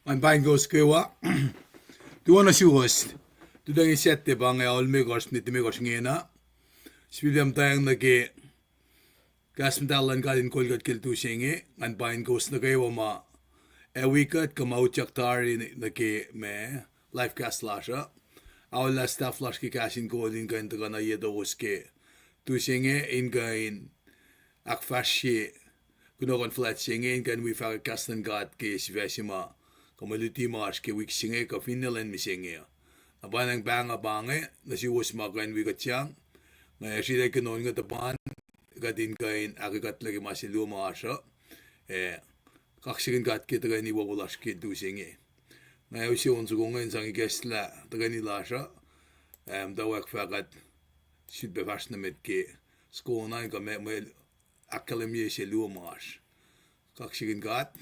Mein Paing nukewa. Du wanna see host. Du dengi sette bang ya olme gors nit me gors ngena. Spidam tayang nage kasmdalan KahsInKol gat kel tu singe. Mein Paing nukewa ma wikat kamau chaktari nage me life cast lasha. Akollah staff lash ki KahsInKol inge intagana yedos ke tu singe inge in akfashi kunogon flat singe inge we fa kastan gat ke sivesima. Kamaliti mars ke wik singe ka finalen mi singe. Abanang banga bange na si was makain wikat siyang. Ngaya sila kanon nga tapan katin kain akikat lagi masilu maasha. Kaksakin kat kita kain iwawalas ke tu singe. Ngaya usi onso ko ngayon sang ikesla tagani lasha. Dawak fakat sudbe varsnamet ke skona ka me akketeyac silu mars. Kaksakin kat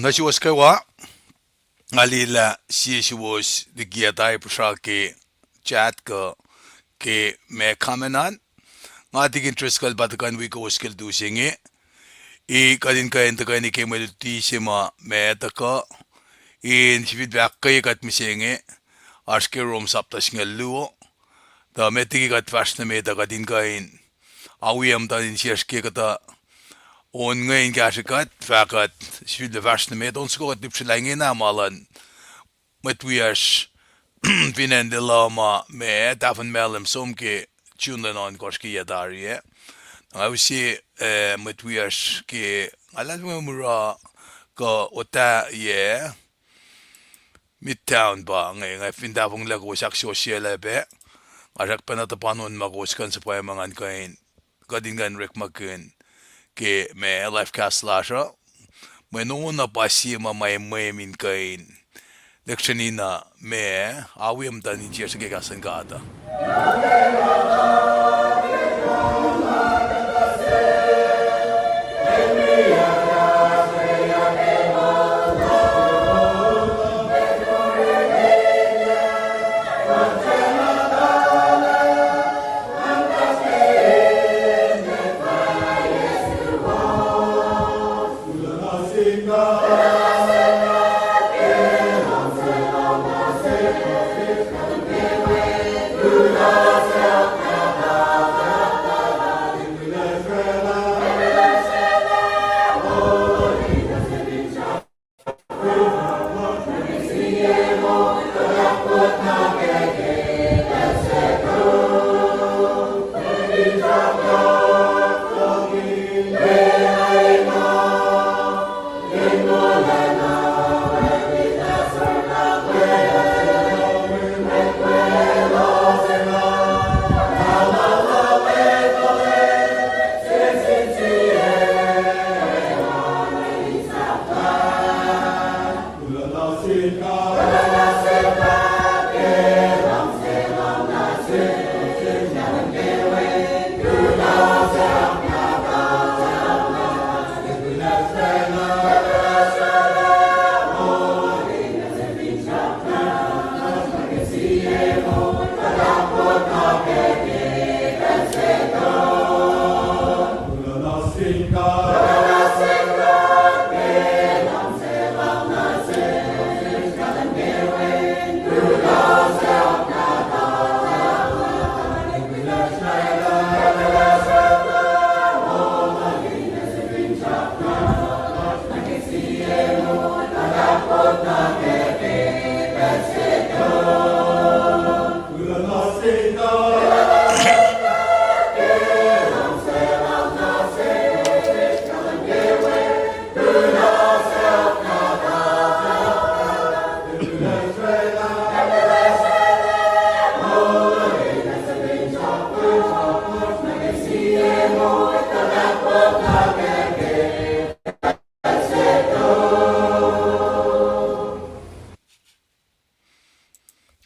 Nasi was kawa alila si was likiyac pusha ke chat ke me kamenan ngati interest kal batakan we ko skill do singe I kadin ka enta ka ni ke melodi sima me taka in feedback ka kat misinge aske rom sapta singe luo da metiki kat fasna me da kadin ka in awiem da in siaske kata on ngayon kashikat fakat svidle varsne med on skogat dipse länge namalan met wias vinende lama med dafen mellem som ke chundan on koski yadari ausi mutwiash ke alal mura ko ota ye midtown ba ngay findabong lago sak social be arak panatapanon magos kan sa Pwaye mangan kain kadingan rek makin ke me life kaslasha menuna pasima may min kain lectionina me awim dan injer sa KahsInKol.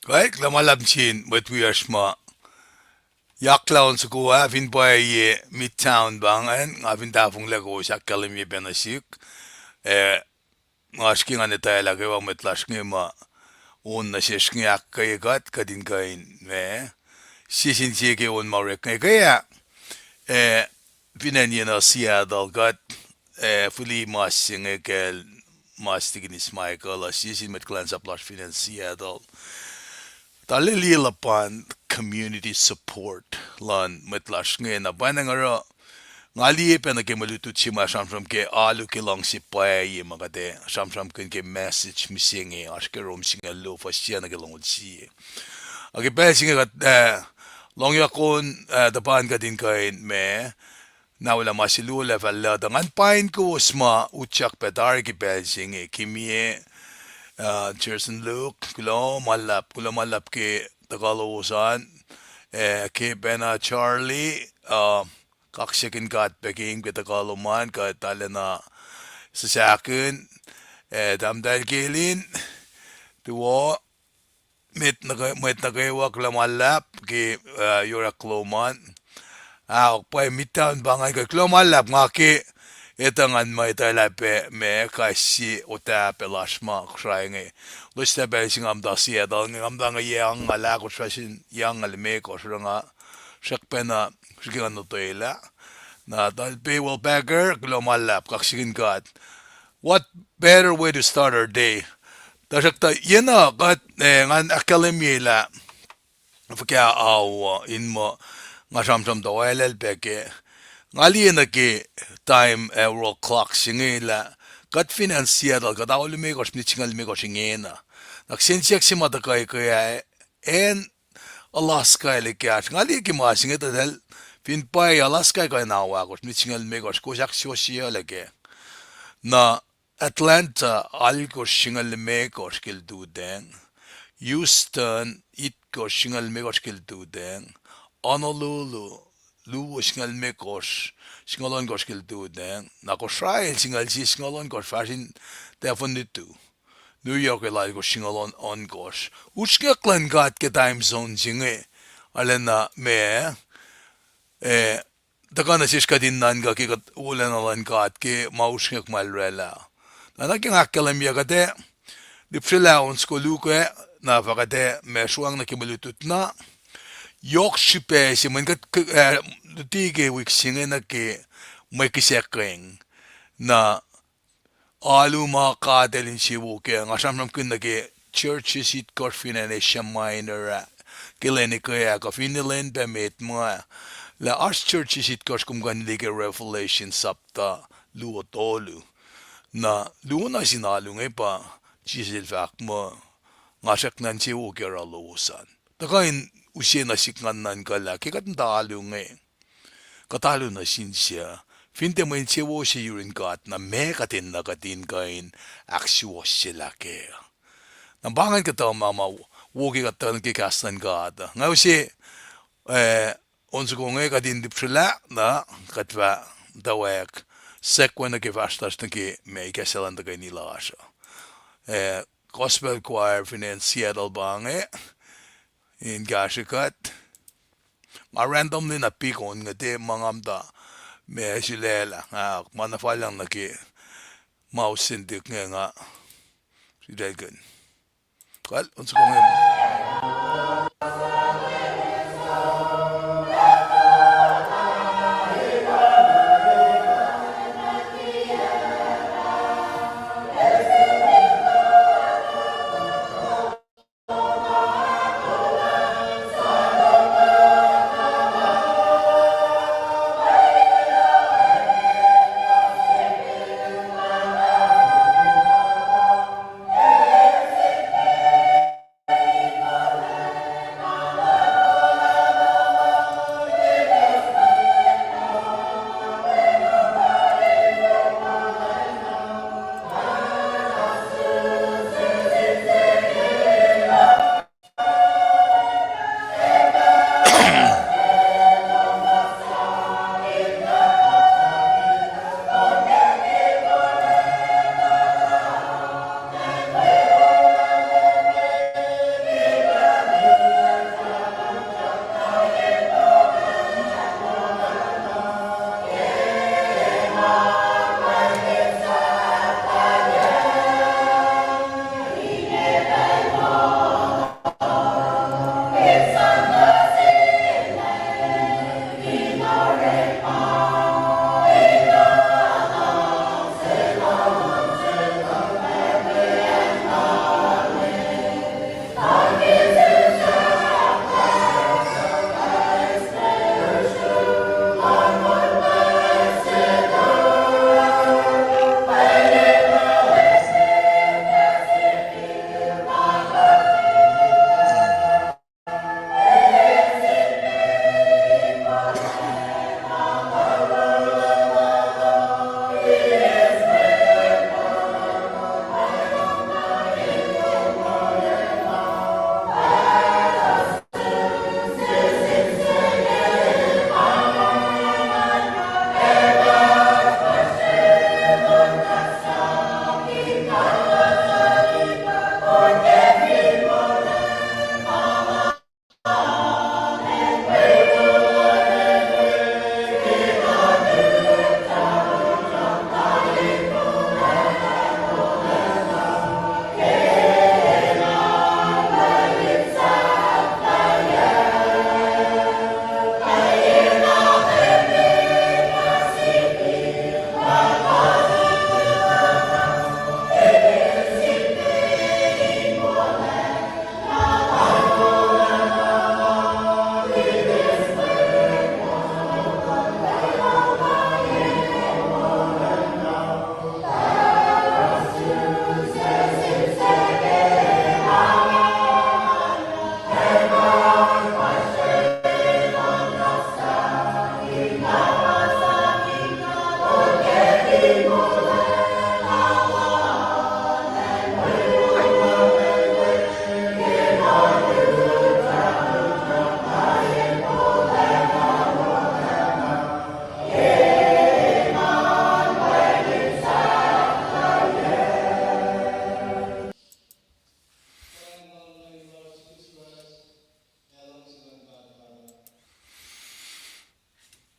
Right, lamalabchin but we are shma yaklaon sa kuha fin Pwaye midtown bangan ngavin tafong lago sa kalimi benasik ngasking ane tayo lagi wa metlashking ma un na shishking akketeyac kadin kain me shishin chike un marek kaya finan yena Seattle got fully masing ekel mastiginis akollah shishin met kulacnsap lash finan Seattle talililapan community support lan metlash ngayon na banang ara ngali pe na ke malutut si masam ke alu ke Lungse Pwaye magade sam ke message missing aske rom singa lo fasya na ke longod si age pe singa long yakon dapan ka din kain me na wala masilu level la dangan pain ko sma utsak pedar ke pe singa kimie Jerson Luke, kulo malap ke Tagalosan, ke Bena Charlie, kaksakin kat Paing ke Tagaloman, ka talena sa akin, damdal kilin, tuwo, nukewa kulo ke Yurakloman, Pwaye midtown bangan ke kulo malap nga ke etangan may talape me kasi ota pelashma Kosrae nge lusta bel singam da Seattle ngam da yang ala ko trasin yang alme ko sranga shakpena shigan no toila na dal be will bagger glomalap KahsInKol. What better way to start our day dashakta yena gat ngan academy la fakya aw in mo ngasam do LL beke ngali na ke time world clock singela kat financial ka daw lumegos ni chingal megos ngena naksensyak si mata kay kaya en Alaska likiyac ngali ki masing ito dahil pin Pwaye Alaska ko nawa ko mitsingal me ko sak sosiya lagi na Atlanta al ko singal me ko skill dudeng Houston it ko singal me ko skill dudeng Honolulu lu singal me ko singalon ko skill dudeng na Kosrae singal si singalon ko fashion telefon itu New York lai ko singalon on gosh. Uskaklan gat ke time zone jinge. Alena me takana siska dinnan ga ki gat ulen alan gat ke mauskak malrela. Na king akkelam ya gade dipsela on sko luke na vagade me suang na kimalututna. Yok shipe si man gat tige wik singe na ke may kisekeng na alu ma kadelin sibu ke ngasam nam kun nage churches it korfina ne shaminera kileni kaya ka finilen bemet ma la ars churches it koskum gan lige revelation sapta luotolu na luna sinalu ngai pa chisil fak mo ngasak nan sibu ke ra lowosan takain usien na sikngan nan kala ke kat dalu ngai katalo na sinsya Finte mo inche wo si yurin kat na me katin na katin kain aksyo sila ke. Nambangan ka tao mama wogi ka tao kikastan kat. Ngayon si onso ko ngay katin dipsila na katwa mutawaek sekwa na kivastas na ki me ikasalan na kay nila asya. Gospel choir finan Seattle bange in gashikat. Ma randomly na pikon nga te mangamda me silela manafalang naki mausindik nga si Dragon. Kal unsa ko ngayon.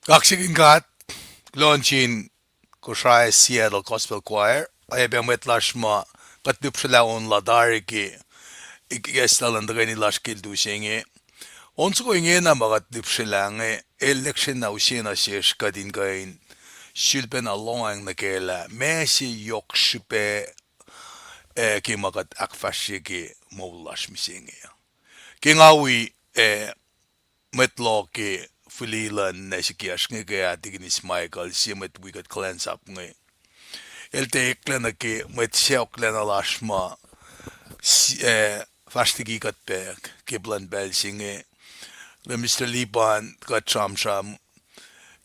kaksakin kat launchin Kosrae Seattle Gospel Choir ay mwet lashma katdupshala on la dariki ikestalan dagani lashkil du senge onsko inge na magat dupshalange election na usina shesh kadin gain shilpen along na kela mesi yokshipe ki magat akfashiki molash misenge kingawi metlo ki fulilan na sikiyac nga tignis Michael simet wigat kulacnsap nga elte eklena ki met seoklena lashma fastigi kat pek kiblan bel singe le Mr. Liban kat sham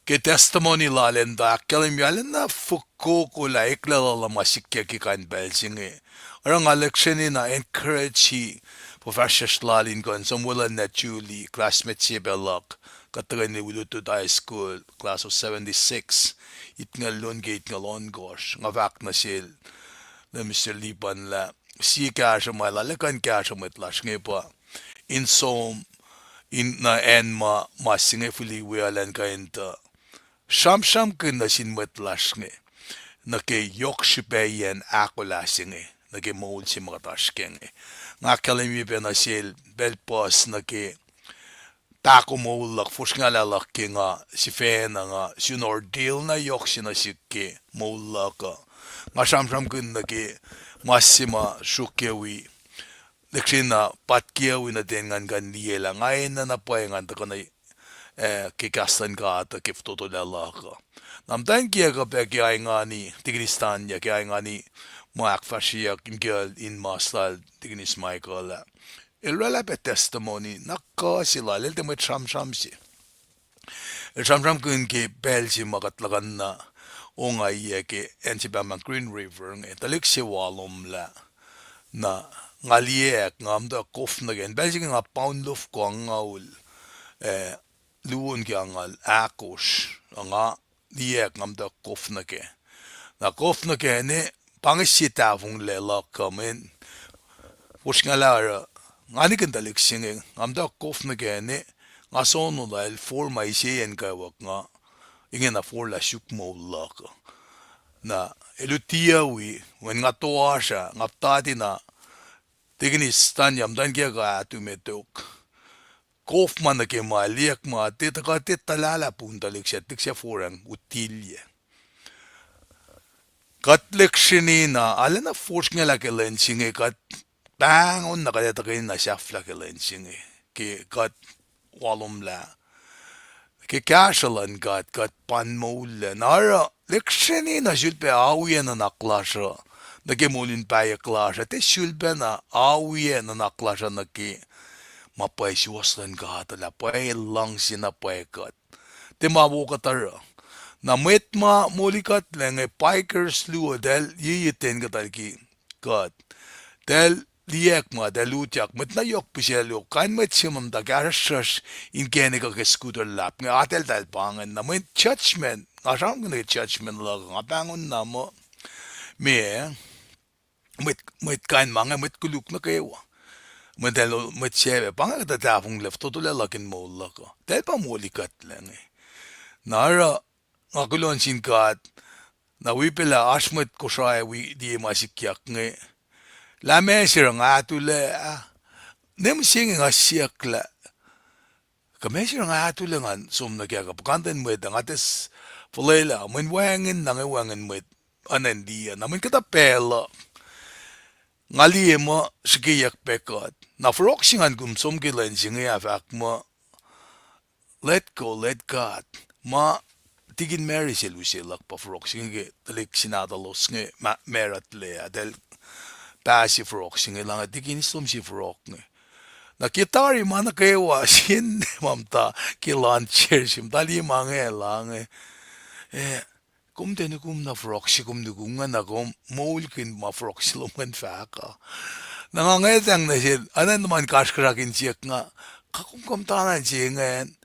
ke testimony lalen da kelim yalen na fuko kula eklela la masikya ki kan bel singe orang election na encourage professors lalin kon somwala na Julie classmates si belak katagani wilutu high school class of 76 itngal Lungse itngal ongosh nga vak na sil na Mr. Liban la si kasha mala lekan kasha metlash ngepa in som in na enma masinge fuli wialan kainta sham kin na sin metlash nge na ke yokshipeyen akollah singe na ke moul si magatash kenge nga kalemi pe na sil belpos na ke tako moulak fusngalalak ki nga si fena nga sinor deal na yoksina si ke moulaka nga sham kin na ke masima shukewi leksina patkewi na dengan gan diela ngayon na Pwaye nga na kikastan ka ata kiftotolalaka namtan kia ka pe kia ngani tigristan ya kia ngani moakfashiyak ingel in masal tignis Michael ilwala pe testimony nakka sila lelte met sham si sham kun ke bel si magatlagan na onga iye ke ensibama Green River nge talik si walom la na ngaliek ngamda kof na gen bel si nga pound of ko ngaul luon ki angal akos nga liek ngamda kof na ke ne pangisita fung le la kamen Pushngala ngani kan talik singe ngamda kof na ke ne nga sono la el forma isen ka wak nga inge na for la shuk mo la na elutia wi when nga toasha nga tati na tignis stan yam dan ke ga tu metok kof man na ke ma liek ma te ka te talala pun talik tik se forang utilye kat lekshini na alena forshngala ke len singe kat Paing on nakadetakin na shafla ke lensinge ke kat walom la ke kashalan kat pan mole nara leksheni na shulpe awiye na naklasha na ke molin paye klasha te shulpe na awiye na naklasha na ke mapay siwaslan kat la pay Lungse na pay kat te mawokatara na mwet ma molikat lenge pikers luo del yiyiten katal ki kat del likiyac ma lutiak met na yok piselo kan met simam da garshas in genega ke scooter lap nga atel dal pangen na met judgment asam gna judgment la nga pangon na mo me met kan manga met kuluk na kewa met cheve panga da tafung left to la kin mo la ko tel pa molikat lenge nara nga kulon sin kat na wipela asmet Kosrae wi di masikyak nge la mesir nga atule nem sing nga siakla ka mesir nga atule nga sum na kya ka kanten mwet nga tes fulela mun wangin na nga wangin mwet anan dia na mun kata pela ngali mo sikiyak pekot na froksingan kum sum kilen singa afak mo let go let God ma tigin Mary selusilak pa froksinge talik sinadalos nge merat le adel Pasi frog singe lang dikin istom si frog ne. Na kitari mana kewa sin mamta kilan chair sim dali mange lang kum tenu kum na frog si kum dugunga na kum molkin ma frog silungan faka. Nangangetang na sin anan naman kaskrakin siyak nga kakum kum tanan singen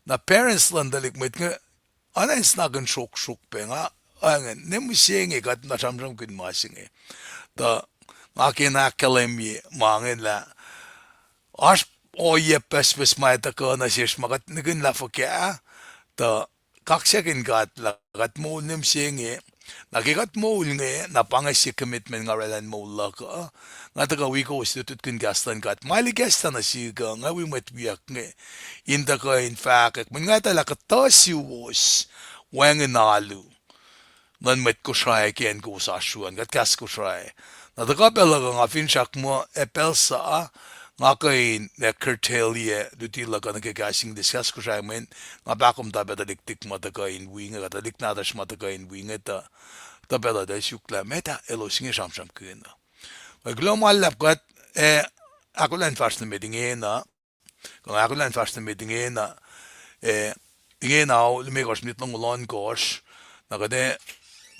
na parents lang dalik met nga anan snagan shok pe nga angan nemu singe kat na samsam kin masinge. Da akin akkalemi mangin la as o ye pes mai ta ko na sis magat nigin la fokya ta kaksakin kat lagat mo nim singe nagigat mo nge napangasi commitment nga relan mo laka nga taga wiowos tutut kun gastan kat mali gastan na siga nga wi met wiak nge inda ka in fact mun nga tala ka tasiwos wang nalu nan met Kosrae ken ko sa shuan gat kas Kosrae na taga pela nga fin shak mo epelsa nga kain na curtailye duti laga na kagasing discuss ko siya men nga bakom tabi daliktik matagain winga katalik na dash matagain winga ta bela da shukla meta elo singe shamsham kuna global lab kat akollah fast meeting na kung akollah fast meeting na inge na me gos nit long lon gos na kade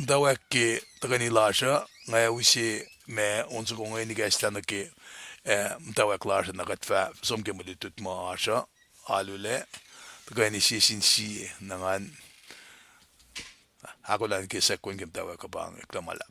dawak ki tagani lasha nga wisi me onze gong ni gastan ke mutawaek laar na kat fa som ke mulitut mo asha alule tagay ni sisin si nangan ako lang ke sa kun ke mutawaek ka bang klamalap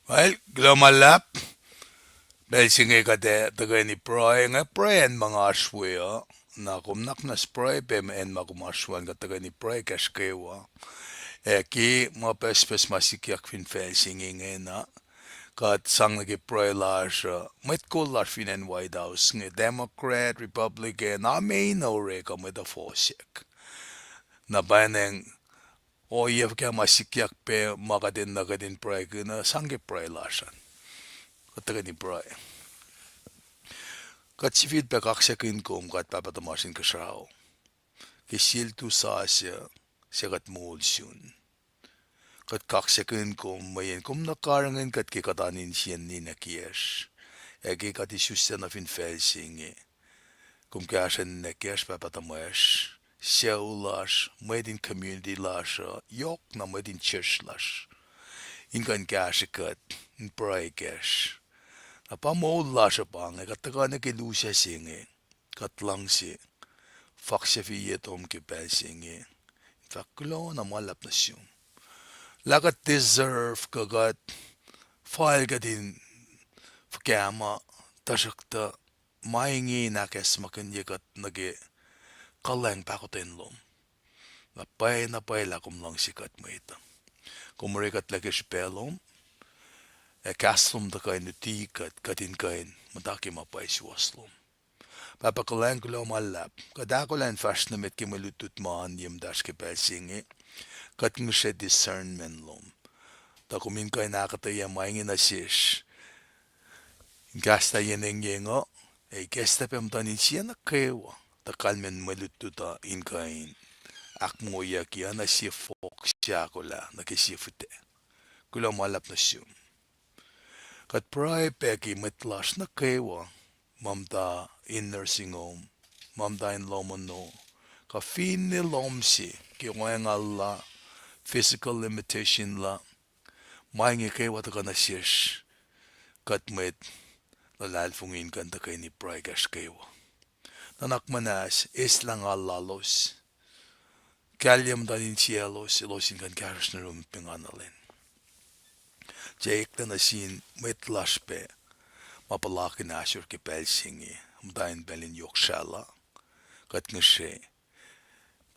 well global lab belsinge kate tagay ni Pwaye nga Pwaye en mga aswea na kumnak na spray pem en makumaswan ka tagay ni Pwaye kaskewa ki mapespes masikiyak fin felsinge na kat sang nagi Pwaye lash met ko lash fin en White House nge Democrat Republican na may no re ka met a fosik na baneng o yev kya masikyak pe makadin nagadin Pwaye na sangge Pwaye lashan kataga ni Pwaye kat si feedback kaksakin ko kat papatamasin ka siyaw kisil tu sa siya kat mulsyon kat kaksakin ko mayen kum nakarangin kat kikatanin siyan ni nakiyas eki kat isusya na fin felsing kum kya siya nakiyas papatamash siya ulash made in community lash yok na made in church lash inkan kya siya kat in Pwaye cash Apamo lasha pang katagana ke Lungse singe kat Lungse faksha fi yetom ke pel singe faklo na malap na siyum lakat deserve kagat file kadin fakama tasakta maingi nakes makan yekat nage kaleng pakoten lom na pay lakum Lungse kat maita kumurikat lagi spelom kaslum da kain nuti katin kain mataki mapay siwaslum papakalan ko malap kadakolan fast na met kimalutut maan yam dash ke pelsinge kat ngse discernment lom ta kumin kain akketeyac maingin na shish gasta yenengengo gesta pem tanin siya na kewa ta kalmen malututa in kain akmoya kiya na sifac siya kola na kisifute kulo malap na siyum kat Pwaye peki metlash na kewa mamta in nursing home mamta in lomono ka fin ni Lungse ki Allah physical limitation la maingi kewa ta kana shish kat met lalalfungin kan ta kay ni Pwaye kash kewa nanak manas islang alalos kalyam danin cielos ilosin kan kash na rum pinganalin Jake na sin met lashpe mapalaki na asur ke pelsingi mdain belin yokshala kat ngse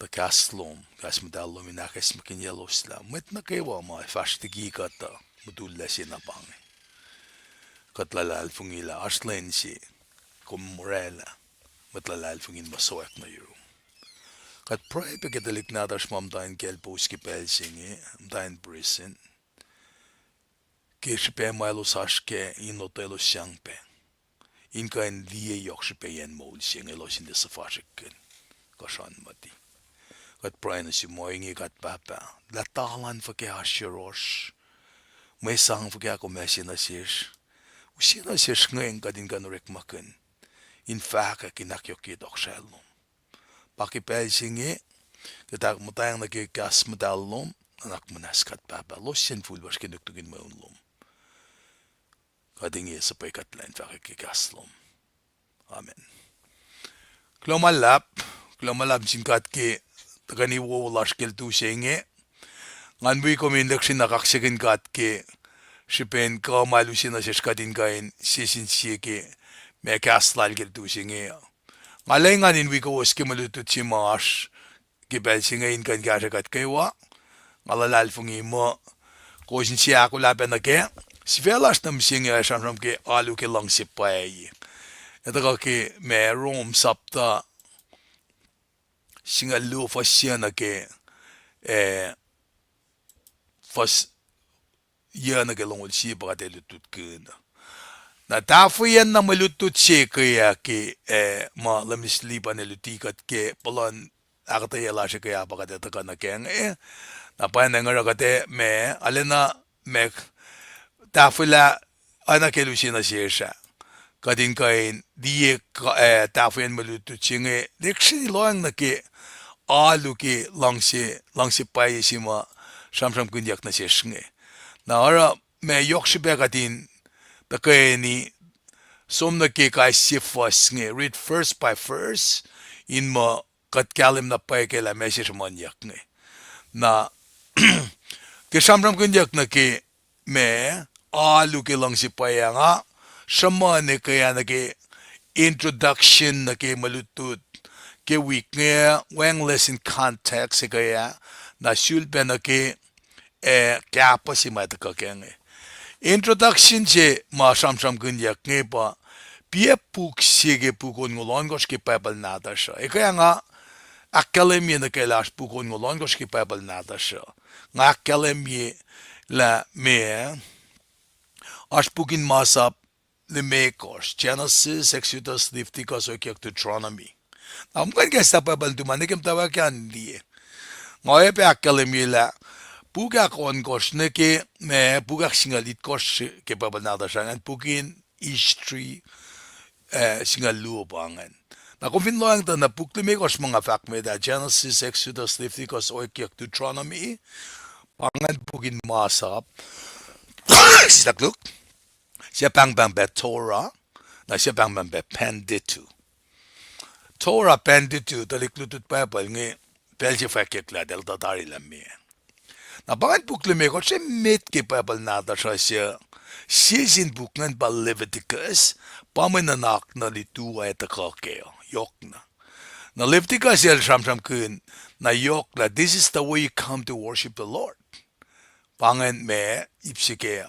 the kaslom kasmedallom in akesmakin yellowsla mwet nukewa ma fashtigi kata mutulla sinapang katlalal fungila aslensi kumurela matlalal fungin mutawaek na yuru kat Pwaye pagkatalik natas mamdain kelposki pelsingi mdain prison kishipe mailusaske inotelo siangpe inkain likiyac sipeyen molsing elosin de sifac kashan mati kat Pwaye na si moingi kat papa la talan fake hashirosh may sang fake ako mesina sish usina sish ngayon kadin kanurek makin in fact kinakyokit okshelom pakipelsingi kita mutayang nakikas medallom anak menaskat papa losin fulbas kinuktugin maunlom kadingi sapay katlan fakikikaslom amen klomalap singkat ki takani wolas keltu senge nganbui komindaksin kaksakin kat ki shipen kamalusin na siskatin kain sisin siye me kaslal keltu senge ngalay nga din wiowos ki malutut si Mars kipel si ngayon kan kasakat kaywa ngalalal fungi mo kosin si akollah na ke si velas nam singa sanram ke alu ke Lungse Pwaye ito ka ki me sapta singa lowos siya na ke fas yan na ke longol siya baka lutut ka na tafu yan na malutut siya kaya ki ma lamislipan na lutikat ke palan akketeyac siya kaya baka ka na kaya na pa na nga rakate me alena me tafu la anak elusin na siya kadin kain diye tafu yan malutut siya nga leksyon loang na ki alu ki Lungse Pwaye siya ma samsam kunyak na siya nga na ara me yok siya kadin takayani somna ke kai sifac nge read first by first in ma katkalim na Pwaye la message manyak nge na ke samram kunyak na ke me alu ke Lungse Pwaye nga sama ne kaya na ke introduction na ke malutut ke week nge wang lesson context kaya na sulpe na ke kapa si mataka kaya nge introduction je ma samsam kunyak nge pa pie puk sige pukon ngolon ke pacl nada siya kaya nga akketeyac na kailas pukon ngolon ke pacl nada siya nga akketeyac la me as pukin masap lemekos Genesis Exodus Leviticus okiak Deuteronomy amkan kesa pacl tumanik mutawaek yan diye ngayon pe akketeyac la Pugak on kos neke me pugak singalit kos ke pacl nada siya pukin istri singalu pangan na kung lang ta na puklimi kos mga fact me da Genesis Exodus Leviticus okiak Deuteronomy pangan pukin masap sitakluk siya pang be Torah na siya pang be Penditu Torah Penditu taliklutut pacl nge pelsi fakek la del tatari lammi na pangan puklimi ko siya met ke pacl nada siya sisin buknan pa Leviticus pamananak na litua eta kakeo yok na Leviticus siya samsam kun na yok la this is the way you come to worship the Lord pangan me ipsike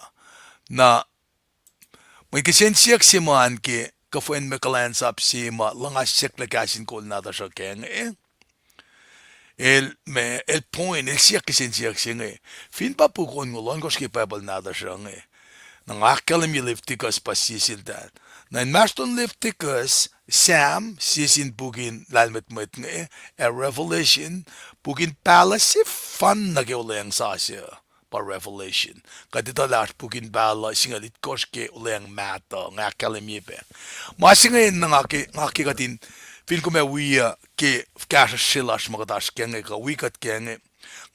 na may kisensiyak si man ki kafuen me kulacnsap si ma langasyak la KahsInKol nada siya keng el point el siyak kisensiyak siya fin pa pukon ngolon kos ki pacl nada siya nang akketeyac Leviticus pa sisildan na in maston Leviticus Sam sisin pukin lalmet a revelation pukin palace fun na ke uleng sa siya pa revelation kadita las pukin bala singalit kos ke uleng mata ng akketeyac pe masingayin na ngaki katin fin ko me wiya ke kasa silas magatas kenge ka wikat kenge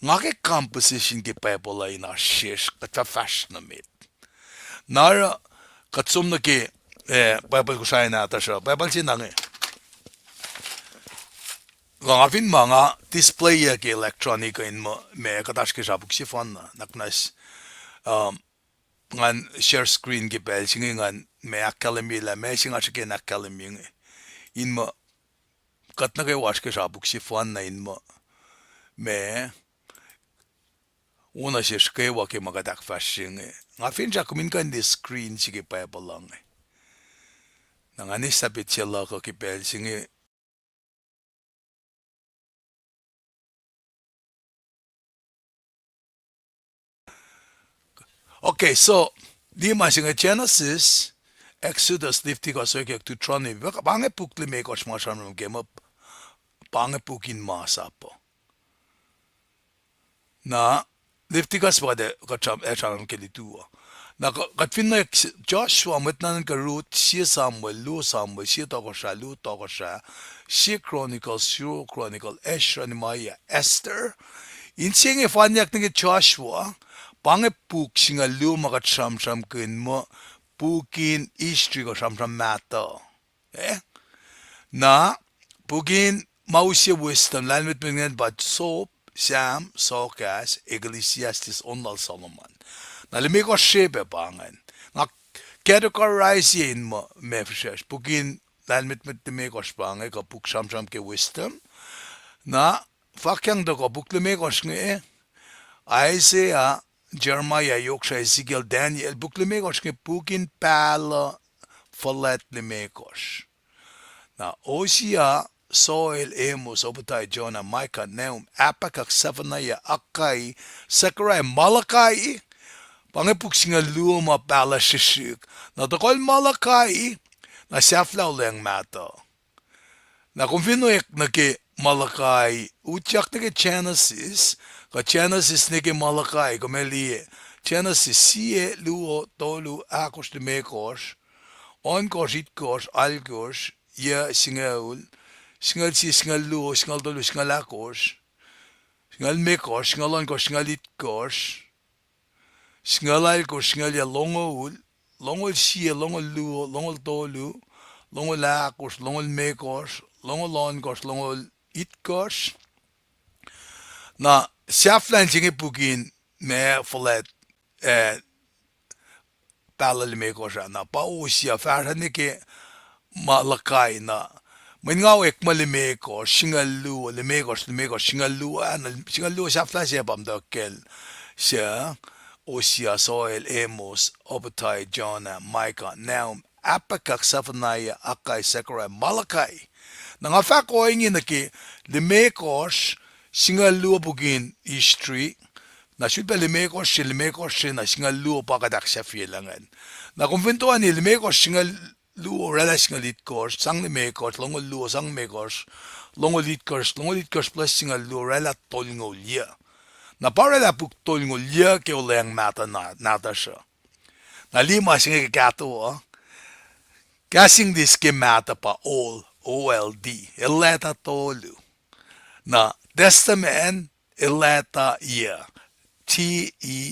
ngake composition ke pacl ay na shish katfa fashion na mit nara katsum na ke pacl ko siya na ta siya pacl sinang ngafin mga display ke electronic in me katas ke sabuk si fun na naknas ngan share screen ke pel singan me akketeyac la me singa ke akketeyac in mo kat na kay watch ke sabuk si fun na in mo me una si nukewa ke magadak fashing nga fin ja kumin kan di screen sige pa balang nangani sa pacl ko ki pel singe okay so di ma singe Genesis Exodus Leviticus Kosrae Deuteronomy bange pukle me ko shmashan game up bange pukin masapo na Leviticus ba de ko cham ke litua na kat fin na Joshua met nan ka root si Samuel lu Samuel si to ko sha si Chronicles Srui Chronicle Ezra Nehemiah Esther in singe fanyak ni Joshua bange puk singa lu makat sham kin mo pukin history ko sham matter na pukin mausia wisdom lan mit mengen but so Sam, Sokas, Ecclesiastes onal Solomon. Na limi ko shape bangen. Nga categorize yin mo mefresh. Pukin lan mit me ko spange ko puk sham ke wisdom. Na fakyang do ko puk limi ko nge Isaiah, Jeremiah, Yoksha, Ezekiel, Daniel, puk limi ko nge pukin pacl folet limi ko. Na Osia Soil, Amos, Obadiah, Jonah, Micah, Nahum, Apakak, Zephaniah, Akai, Zechariah, Malachi, pangipuk singa luma pala shishik. Na tokol Malachi, na siyaflaw lang mato. Na kung finuik na ki Malachi, utyak na ki Genesis, ka Genesis na ki Malachi, kumeli Genesis siye, luo, tolu, akos, limekos, onkos, itkos, alkos, ya singaul, singal si singal luo, singal tolu, singal akos, singal mekos, singal onkos, singal itkos, singal alkos, singal ya longol siya, longol luo, longol tolu, longol akos, longol mekos, longol onkos, longol itkos, na siyaflan singi pukin me folet pacl mekos na pausia farhan ni ke Malachi na mawek malimekos, singalu, limekos, singalu, singalu siya flash siya pamdakel siya, Osia, Soil, Amos, Obadiah, Jonah, Micah, Nahum, Apakak, Zephaniah, Akai, Zechariah, Malachi. Nangafak ko ingin na ki limekos, singalu bugin history, na syudba limekos siya na singalu pakadak siya filangan. Na kumfintuan ni limekos singalu luo relas nga litkors, sang limekors, longo luo sang mekors, longo litkors plus singa luo rela tolngo liya. Na para la puk tolngo liya ke ulayang mata nata siya. Na lima singa kakato kasing dis ke mata pa OLD, eleta tolu. Na testament eleta iya, TESTAMENT.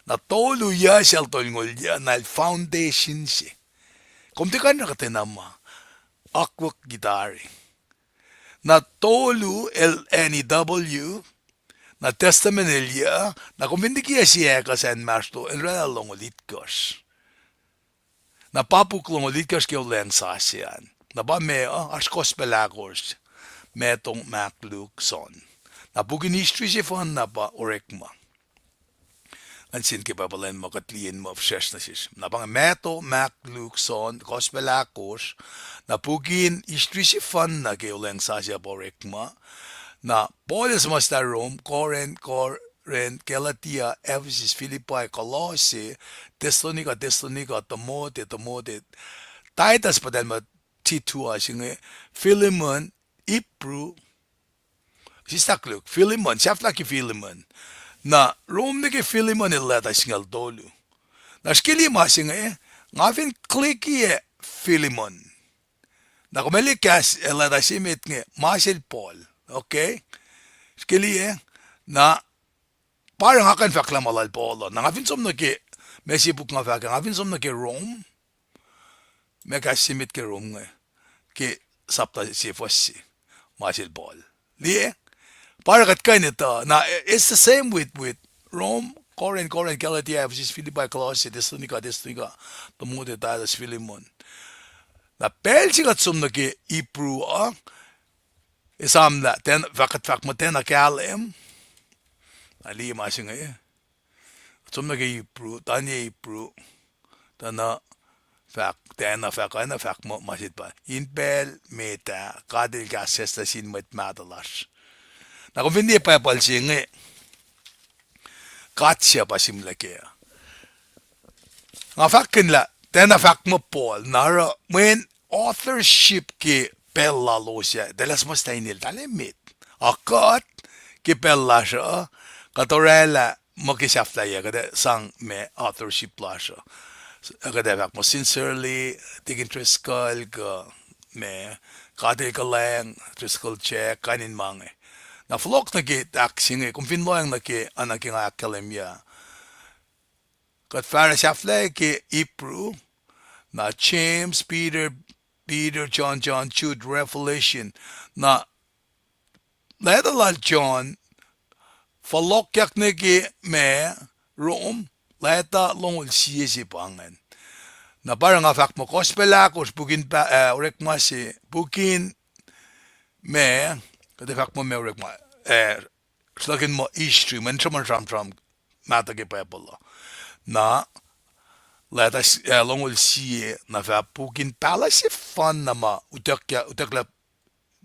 Na tolu ya siya tolngol ya na foundation siya. Kung di ka nakatinama, akwak gitari. Na tolu LNEW, na testament niya, na kung hindi kaya siya kasan masto, en rela longolit kos. Na papuk longolit kos kaya ulang sasyan. Na ba me, askos pelagos, metong makluk son. Na bugin history siya fan na ba orekma. Ansin ke babalen mo katlien mo fshesh na sis. Na bang meto, mak, lukson, kospelakos, na pugin istrisi fan na ke uleng sasya borek ma, na polis mas na Rome, Corinth, Galatia, Ephesus, Philippi, Colossae, Thessalonica, Timote, Titus pa din ma titua singe, Philemon, Ipru, sistakluk, Philemon, siya ki Philemon, na Rome nige Philemon ileta singal dolu. Na skili masinga ngafin kliki Philemon. Na kumeli kas ileta simit nge Marcel Paul. Okay? Skili na parang akan fakla malal Paul. Na ngafin som na ke mesibuk nga fakla. Ngafin som na ke Rome. Me kas simit ke Rome nge. Ke sapta si fossi. Marcel Paul. Liye? Para kat kainita. Now it's the same with Rome, Corinth, Galatia, Ephesus, Philippi, Colossae, Thessalonica, Timote, Titus, Philemon. Na pelsi kat sum na ki Ipru Isamla ten vakat mo ten akalem. Ali masinga Som nag pro tanya pro tana fak tena fak ana fak mo masit pa. Inpel meta kadil ka sesta sin met madalas. Na kung hindi pa palsinga katsia pa simlake. Nga fakin la tena fak mo Paul nara when authorship ke pella losya delas mo stainil talemit. Akat ke pella siya katorela mo kisafta ya kada sang me authorship lasha kada fak mo sincerely tigin triskal ka me kate ka lang triskal check kanin mange na flok na ke taksinge kung finloang na ke anaking akademia kat fara safla ke ipru na James Peter John Jude Revelation na ledalal John Falokyak negi me room leta longol siye pangan. Na parang afak mo kospelakos bukin pa orek mo si bukin me kada fak mo me orek mo slakin mo history man tram mata ke pepolo. Na leta longol siye na fa bukin pala si fan na ma utakla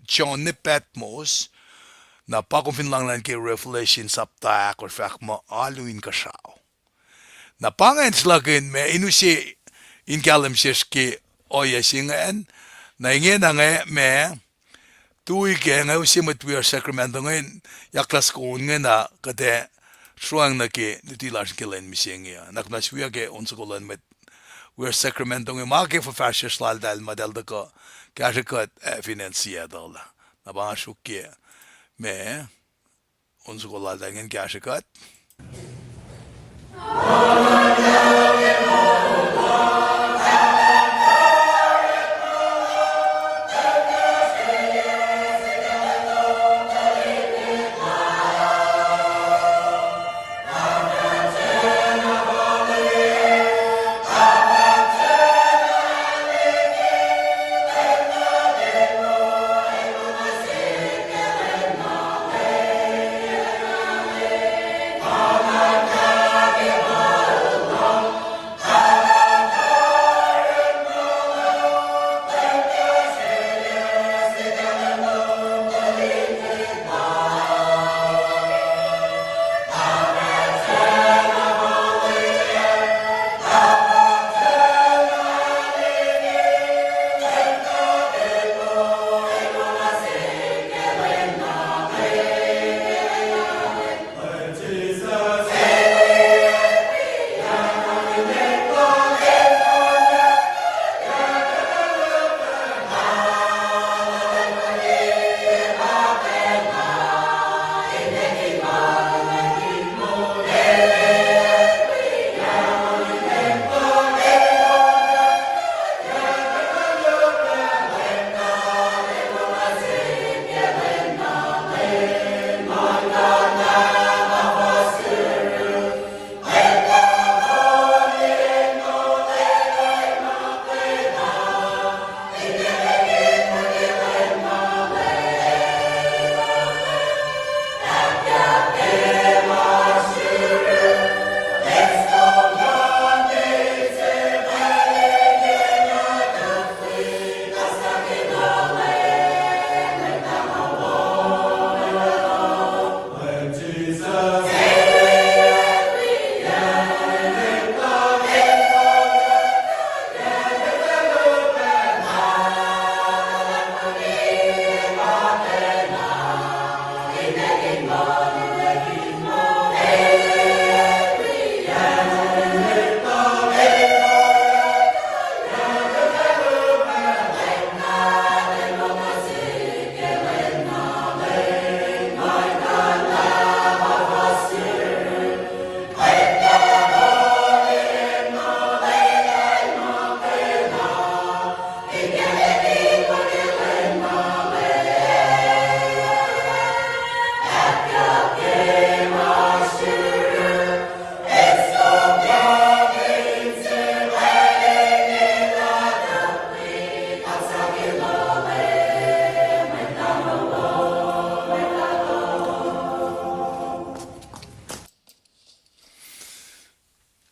John ne Patmos na pakufin lang lang kay Revelation sapta or fact mo aluin ka siya. Na pangan slagin me inusi in kalam ke oya singan na inge na nga me tuwi ke nga usi matwir Sacramento ngayon yaklas ko nga na kate suang na ke nutilas kilen misingya. Naknaswiya ke unsukulan met wir Sacramento ngayon make for fashion slal dal madal da ko kashikat financier dal na ba shukye me unsukulan da ngin kashikat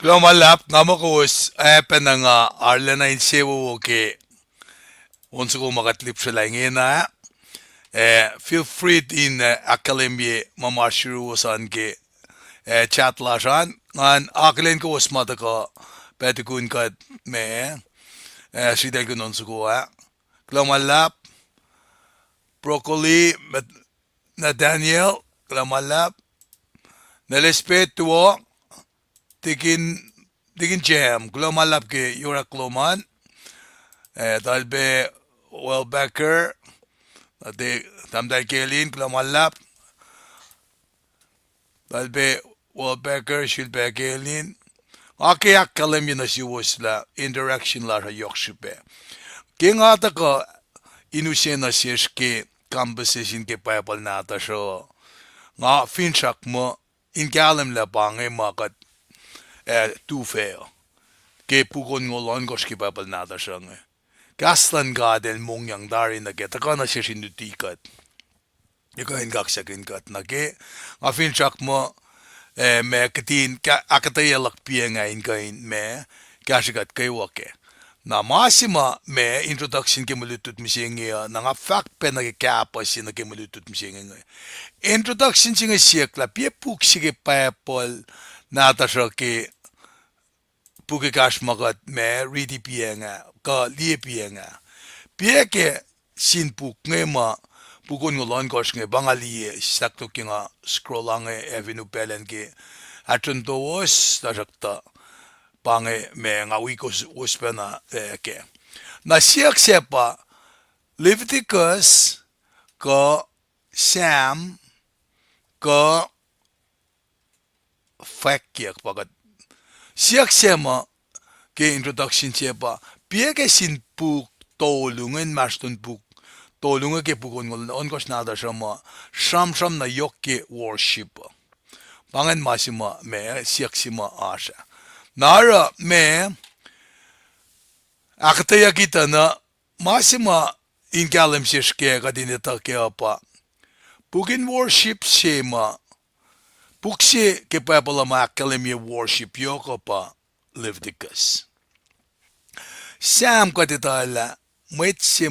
Klomalap ngamakos na nga arla na insewo ke onso ko makatlip sa langina feel free in akademie mamashuru san ke chat lasan ngan aklen ko osmata ko petukun ka me sidel ko onso ko Klomalap broccoli na Daniel Klomalap Nelespetuo Tikin jam, Glomalap ke Yura Kloman, Dalbe Wellbecker, Tamday Kelin, Glomalap, Dalbe Wellbecker, Shilbe Kelin, akketeyac kalem yun na siwos la, indirection la sa yokshipe. King ata ko, inusin na siyas ke, conversation ke pacl nata so, nga finchak mo, inkalem la pangay makat, tufeo ke pukon ngolon goski papal nada sange kaslan gadel mongyang dari na ke takana siya sinutikat yukain kaksakin kat na ke afin chak mo me katin akketeyac pienga ingain me kashikat kayo ke na masima me introduction ke mulutut misinga na nga fact pe na ke kapas na ke mulutut misinga introduction singa siekla pie puk sige pacl nata sa ke Pukegash magat me read pienga ka lie pienga pieke sin puk ngema pukon ngolon gosh nge bangali sakto kinga scrollange avenue pelen ke atun lowos dajakta pange me nga wikos uspena ke na siak sepa Leviticus ka Sam ka fakkiak pagat siak sema ke introduction sepa pieke sin puk tolungen maston puk tolunga ke pukon ngol on kos nada sama sham na yokke worship pangan masima me siak sima asha nara me akketeyac kita na masima inkalem sieske kadineta ke apa pukin worship sema Pukse ke pacl ma akademia worship yoko pa Leviticus. Sam katitala mwetse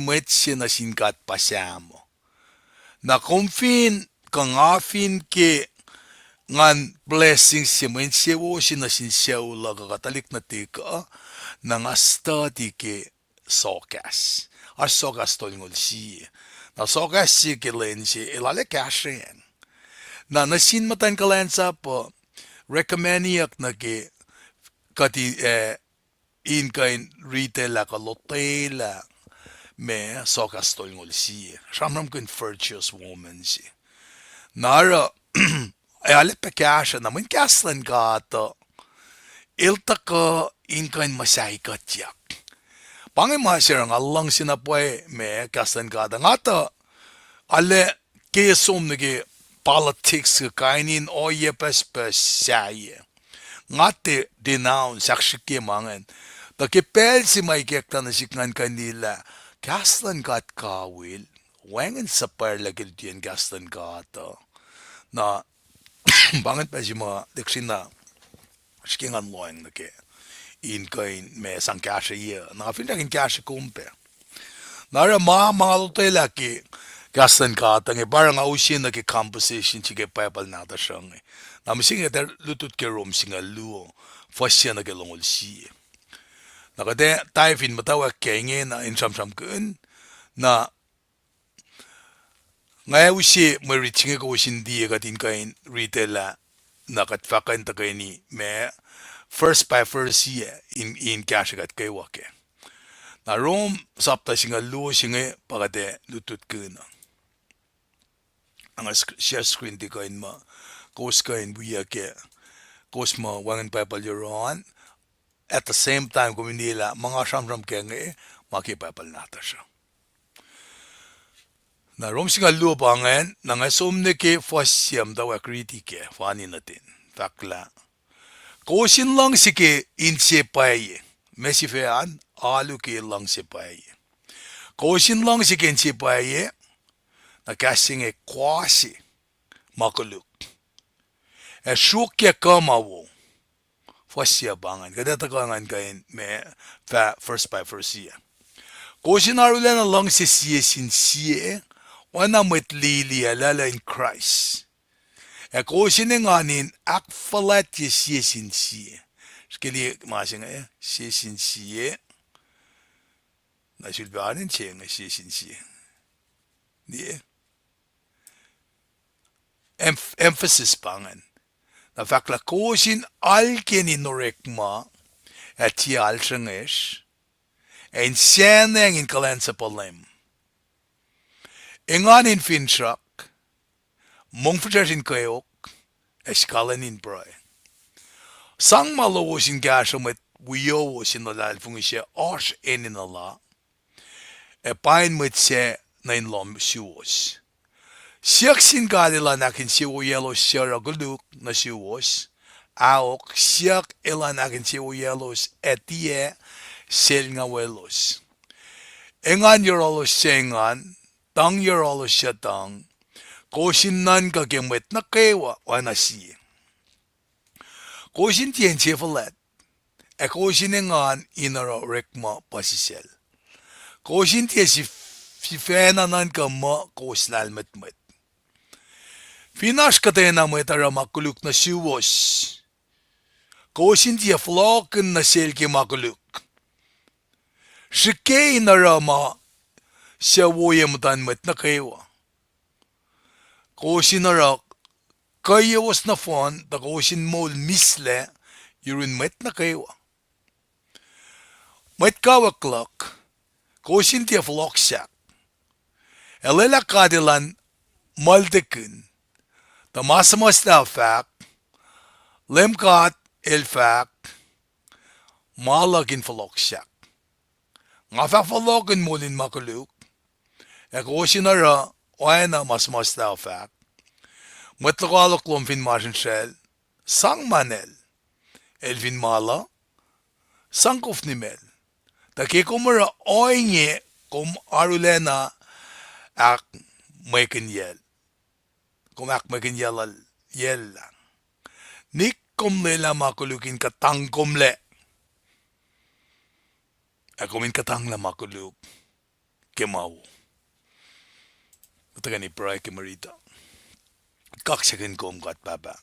na sinkat pa samo. Na kumfin kangafin ke ngan blessings si mwetse wo na sinsew laga katalik na tika na nga study ke sokas. Ar sokas tol ngol si. Na sokas si ke lensi ilale kashen. Na nasin matan kulacnsap recommeniak na ke kati inkain retail la kalotela me sokas tol ngol si shamram kun virtuous woman si nara ale pekasha na mun kaslan gato ilta ko inkain masay katyak pangi masirang allang sinapway me kaslan gata ngata ale kesom nage politics kainin oye pes saye ngate denounce sakshike mangan ta ke pel si may kekta na sikngan kanila kaslan gat kawil wangan sapar lagil diyan kaslan gata na bangan pa si mga diksin na sikingan loeng na ke in kain me sang kasha iya na findakin kasha kumpe nara mga lutela ke Kaslan kata nge parang ausin na ke composition chike pacl nata siyang na misinga der lutut ke rom singa luo fasya na ke longol siye nakade tayo fin mutawaek kenge na insamsam kun na ngaya usi Mwe Read chinge ko usin diye katin kain retail la nakatfakan ta kain ni me first by first siye in kasha kat kay wake na rom sapta singa luo singa pagate lutut kun ang share screen di kain ma kos kain buya ke kos ma wangan pacl yuron at the same time kuminila mga samsam kenge maki pacl nata siya na rom singa luo pangan na nga somne ke fasyam daw akriti ke fani natin takla kosin lang si ke inse Pwaye mesifean alu ke lang si Pwaye kosin lang si ke inse Pwaye na kasing kwasi makuluk shukya kamawo Fasya bangan. Kadata kangan kain me fa first by first year. Kosin arula na lang si siye sin siye. Oana mwet lilia lala in Christ. E kosin nganin akfalat ye siye sin siye. Skili masing siye sin siye. Na sulbanin siye nga siye sin siye. Di emphasis bangan. Na fakla kosin alken in norekma at ti alshangesh. En sending in kulacnsap lem. Engan in finchak. Mongfuters in kayok. Eskalan in Pwaye. Sang malowos in gasho met wiowos in lulap fungisya osh en in Allah. E pain met se na in lom siwos. Siyak gadila nakin siwo yelos siyara guluk na siwos. Aok siyak ilan nakin siwo yelos etie sel nga welos. Engan yorolos sengan, tang yorolos siya tang, kosin nan kagemwet na kewa wana siye. Kosin tien chefalet, e kosin engan inaro rekma pasisel. Kosin tien si fena nan ka ma koslal met. Finash katena met ara makuluk na siwos. Kosin tien floken na selke makuluk. Shike inarama siya woyem tan met na kewa. Kosin ara kayawas na fon ta kosin mol misle yurun met na kewa. Met kawaklak kosin tia floksak. Elela kadilan maldekin ta masamas na fak lemkat elfak malagin floksak. Nga fafalokin mulin makuluk. E kosin ara oana mas na fak. Mutlakalok lumfin masin shell. Sang manel. Elvin mala. Sang kufnimel. Taki kumara inge kum arulena ak mekin yel. Kum ak mekin yel lang. Nik kum lela makulukin katang kumle. Ako min katang la makuluk kemaw. Ito ni Pwaye kemarita. Kaksakin kom kat baba.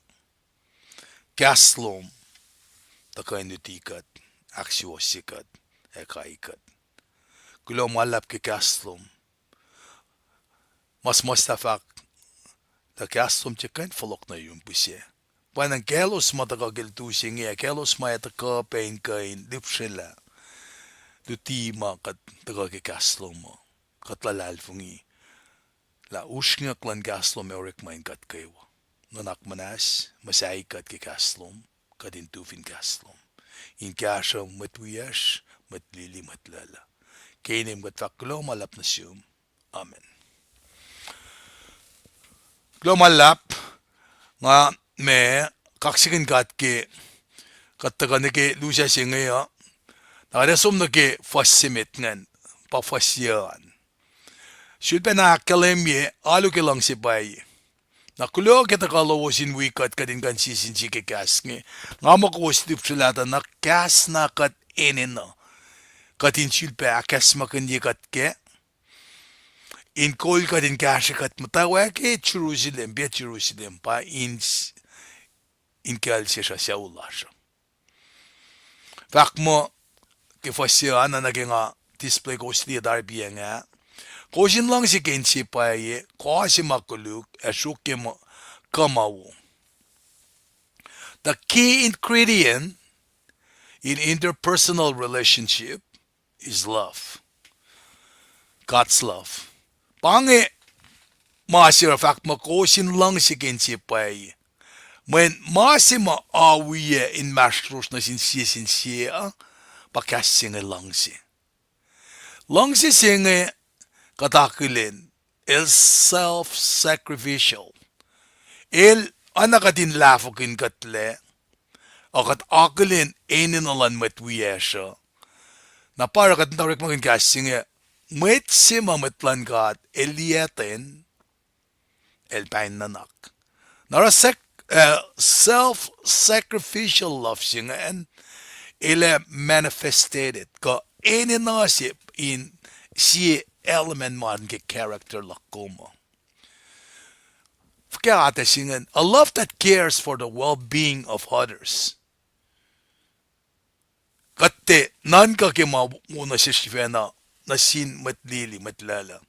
Kaslom. Takay nutikat. Aksiwasikat. Ekaikat. Kulo malap ke kaslom. Mas tafak. Ta kaslom tiyakain falok na yung pusye. Panang kelos matakagil tusing kelos mayataka Paing kain lipsila. Dutima kat tagagikaslom mo. Katlalal fungi. La ushngak lan kaslom eurik main kat kayo. Nanak manas, masay kat kikaslom, kadintufin kaslom. In kasha matwiyash, matlili matlala. Kainim kat faklo malap na siyum. Amen. Klo malap, nga me, kaksakin kat ke, katagan ke Lungse singaya, nakaresom na ke fasimit ngan, pafasyan. Sulpa na kalemye, alo ke lang si Pwaye. Nakulo kita kalawasin wikat kadin kan sisin si kekas nge. Nga makuwastip sulata na kas na kat enen na. Katin sulpa akas makandi kat ke. In kol kadin kasha kat mutawaek Jerusalem, be Jerusalem pa in kal siya siya ulasha. Fak mo, kifasya na naging display ko siya darbiya nga. Kosin lang si Kensi Pwaye, kasi makuluk, asyuke mo kamawo. The key ingredient in interpersonal relationship is love. God's love. Pange, masira fact mo kosin lang si Kensi Pwaye. When masima awiye in mastros na sinsiya, pakasing Lungse. Lungse singe, katakilin, el self-sacrificial. El anakatin lafokin katle, o katakilin enin alan matwiyesha. Na para katin tawrik magin kasing mwet sima matlan kat eliyaten, el pain nanak. Nara self-sacrificial love siya and ele manifested it ka ene na siya in siya element man ke character lakoma. Kaya siya a love that cares for the well-being of others. Kate nan ka ke mauna siya na sin matlili matlala.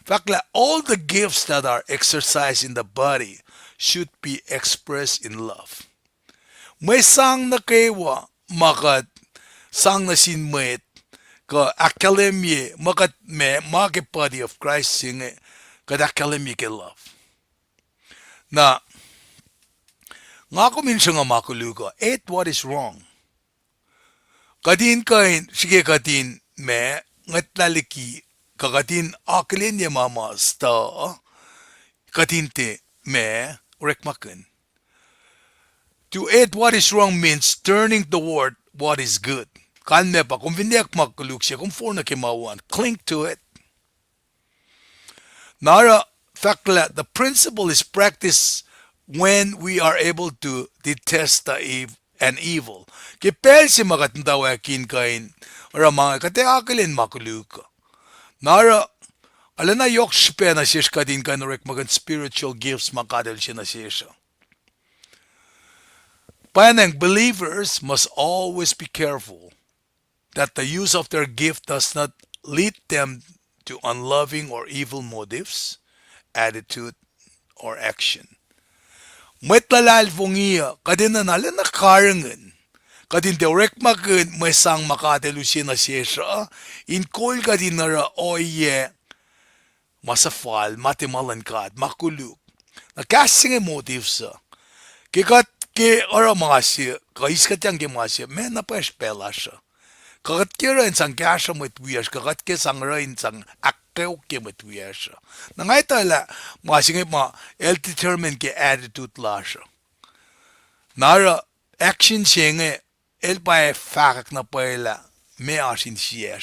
Fakla, all the gifts that are exercised in the body should be expressed in love. May sang na kewa makat sang na sin mwet ka akketeyac makat me make body of Christ singe ka akketeyac ke love. Na nga ko minsan nga makuluga, what is wrong? Kadin kain sige kadin me ngatlaliki kakatin aklin ya mama sta katinte me rekmaken. To add what is wrong means turning toward what is good. Kan me pa kung vindiak makuluk siya kung for na kimawan, cling to it. Nara fakla, the principle is practiced when we are able to detest an evil. Kipel si makatantawakin kain or mga kateyakin makuluka. Nara, alana yok shpe na siya kadin ka norek magan spiritual gifts makadal siya na siya. Paing believers must always be careful that the use of their gift does not lead them to unloving or evil motives, attitude, or action. Mwet lalal fungiya kadin na alana karangan. Kadin direct magan may sang makadalo siya na siya inkol kadin nara oye masafal matimalan kad makuluk na kasing motives sa kikat ke ora mga siya kaiskat yang ke mga siya men na pa espela siya kakat ke rin sang kasya mo itwiyas kakat ke sang rin sang akketeyac ke mo itwiyas siya na ngay tala mga siya mga el-determined ke attitude la siya nara action siya nga el pae fakak na paela me asin siya.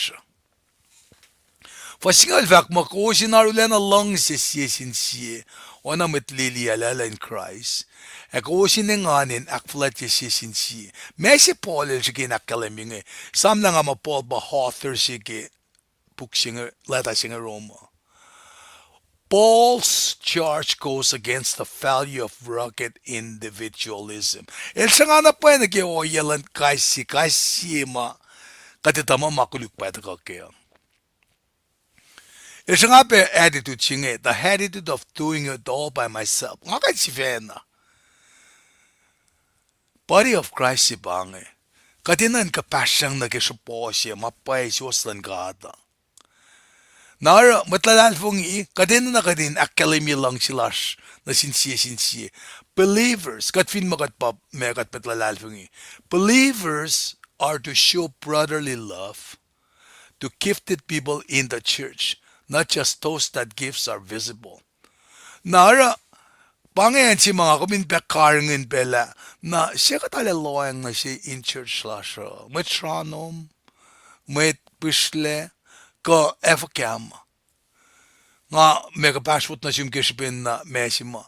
Fasingal fak makosin arulen na Lungse siya sin siya oana matlili alala in Christ. Ekosin nganin akflat siya sin siya. Me si Paul siya kinakalaming sam lang ama Paul ba author siya book siya leta siya Roma. Paul's charge goes against the value of rugged individualism. El siya nga na pa na kaya oyalan kasi ma katitama makuluk pa ito kaya. El siya nga pa attitude siya the attitude of doing it all by myself. Nga kahit si Vena. Body of Christ si Paing. Katinan kapasyang nagkisupo siya mapay siya waslan gada. Nara matlalal fungi kadin na kadin akketeyac lang sila na sinsiye. Believers katfin makat pa mekat matlalal fungi. Believers are to show brotherly love to gifted people in the church, not just those that gifts are visible. Nara pangayan si mga kuminpekarangan pela na siya katalaloyang na siya in church la siya. Metronom, mwet pacl ka efakam nga mega passport na siyang kishipin na mesima.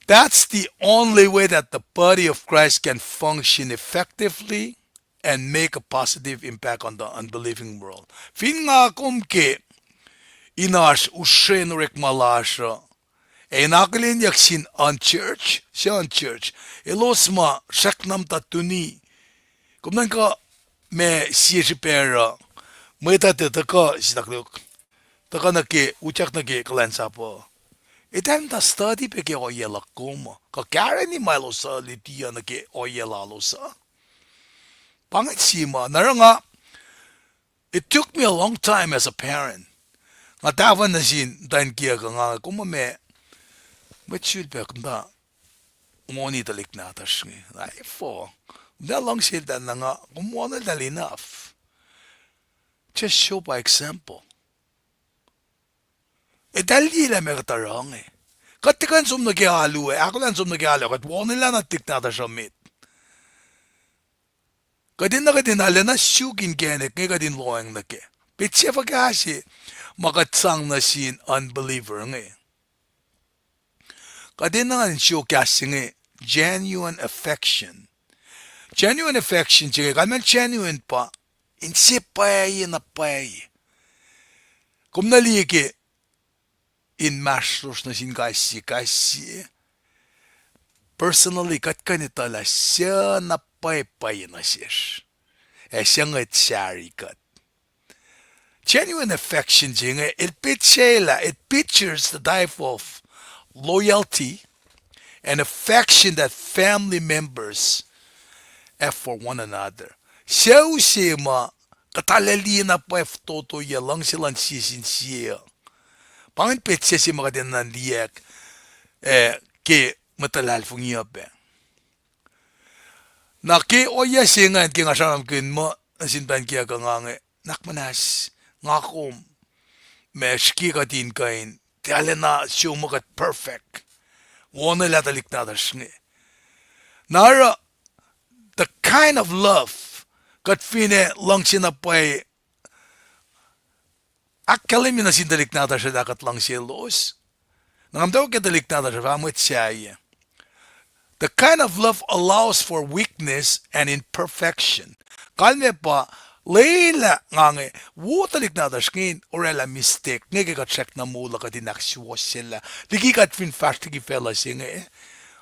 That's the only way that the body of Christ can function effectively and make a positive impact on the unbelieving world. Fin nga kumke inash ushen rek malasha nakalin yaksin on church siya on church elosma shaknam tatuni kumnan ka me siya pera may taka sinakluk taka na ke uchak na ke kulacnsap po itan ta study pe ke oyela kuma ka kare ni malo sa litia na ke oyela lo sa pangit sima naranga it took me a long time as a parent nga tavan na sin dan kia ka nga kuma me chul pe kunda umoni talik na tash ngi ay fo da long sil dan na nga kumona dal enough. Just show by example. Dali la mertarang Katikan sum nagyalo ako lang sum nagyalo kat wala nila natik na ta shamit. Kadin na kadin ala na shugin genek ngay kadin loang na ke. Pitsiya pagkasi makatsang na sin unbeliever ngay. Kadin na show casting genuine affection. Genuine affection chige kalman genuine pa in si Pwaye na Pwaye. Kum nalike in masters na sin kasi personally kat kanitala siya na Pwaye na siya. Siya ngat sari kat. Genuine affection chige it pictures the type of loyalty and affection that family members have for one another. Siya ma katalali na pa toto ya lang silang sisin siya. Pangin pet siya si mga din likiyac ke matalal fung iya ba. Na ke oya siya nga ke nga sanam kin mo nasintan kaya ka nga nakmanas ngakom meski ka din kain tiala na siya magat perfect. Wana latalik na dasngi. Nara the kind of love kat fine Lungse na Pwaye akketeyac na sindalik na siya dakat Lungse lowos. Nangamdaw kadalik na siya mwet siya. The kind of love allows for weakness and imperfection. Kalme pa leila ngange wutalik na daskin orela mistake ngeke ka check na mula ka dinaksyo sila. Liki kat fin fast ki fella singe.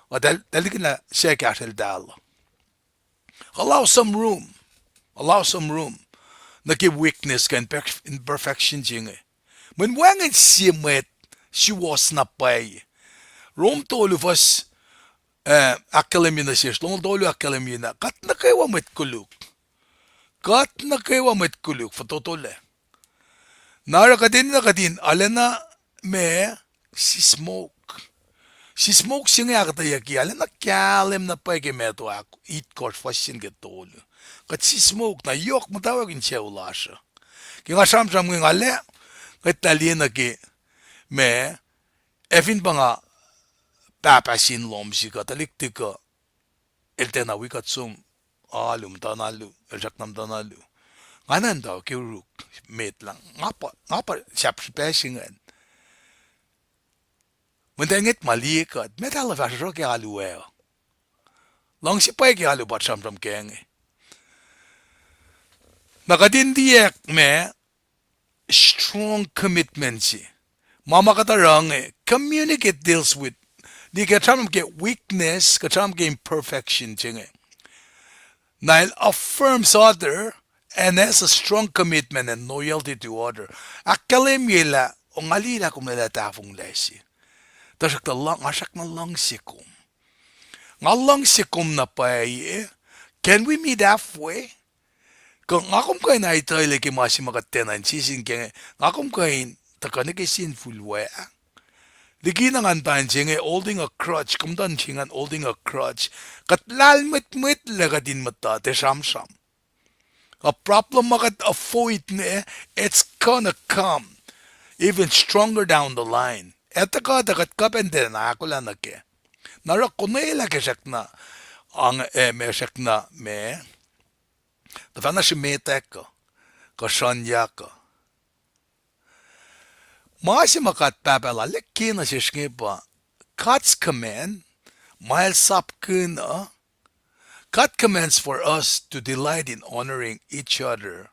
O dalikin na siya kasel dalo. Allow some room. Na give weakness ka imperfection jinge. When wangan si mwet, she was na Pwaye. Rom tolu was akketeyac na siya. Long tolu akketeyac na. Kat na kayo mwet kuluk. Fatotole. Nara kadin, alena me, si smoke. Si smoke siya akketeyac alena kalem na Pwaye meto ako. Eat course fashion get tolu. Kat si smoke na yok mutawaek siya ulasha. Kaya sam-sam ng ale, kat talina ki me, efin pa nga papasin lomsi ka, talikti ka, eltenawi kat sum, alum tanalu, eljaknam tanalu. Nganan daw, kiruk, met lang. Ngapa, siyap sipesingan. Mundangit malikat, metala fasyo ki aluweo. Lang si Pwaye ki alu bat sam-sam kenge. Nakadindiyak me strong commitment si. Mama katarang communicate deals with di katam get weakness, katam get imperfection tinge. Nile affirms other and has a strong commitment and loyalty to other. Akketeyac o ngalila kum nila tafong lesi. Tasak lang asak na Lungse kum. Nga Lungse kum na Pwaye. Can we meet halfway? Kung akom kain ay tayo laki masi makatenan sisin kenge akom kain takanik sinful way. Ligi na ngantan singe holding a crutch kumdan singan holding a crutch katlal met lagadin mata te sam. A problem makat avoid ne it's gonna come even stronger down the line. Etaka takat kapente na akollah na ke. Nara kunela ke sakna ang me sakna me. The vanna meteka, kasanyaka. Masi makat papela lekina sishkipa. God's command, sap kuna. God commands for us to delight in honoring each other.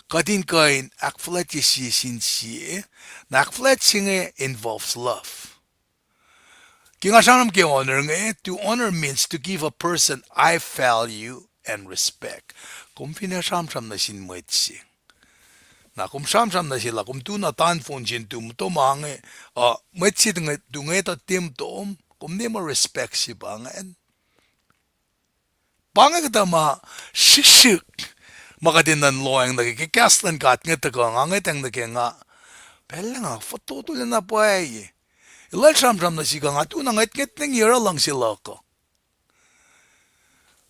Kadin kain akflet sinsi, na akflet singe involves love. Kingasanam ke honor to honor means to give a person I value and respect. Kung pinasam-sam na sin mwet si. Na kung sam-sam na sila, kung tu na tanfon sin to mange, mwet si dunget at tim toom, kung di mo respect si bangan. Bangan kita ma shishik, makadinan loang nakikikaslan ka at ngita ka, ngangitang nga, pala nga, fatutulan na Pwaye. Ilan sam-sam na si ka nga, tu na ngit-ngit ng ira lang sila ka.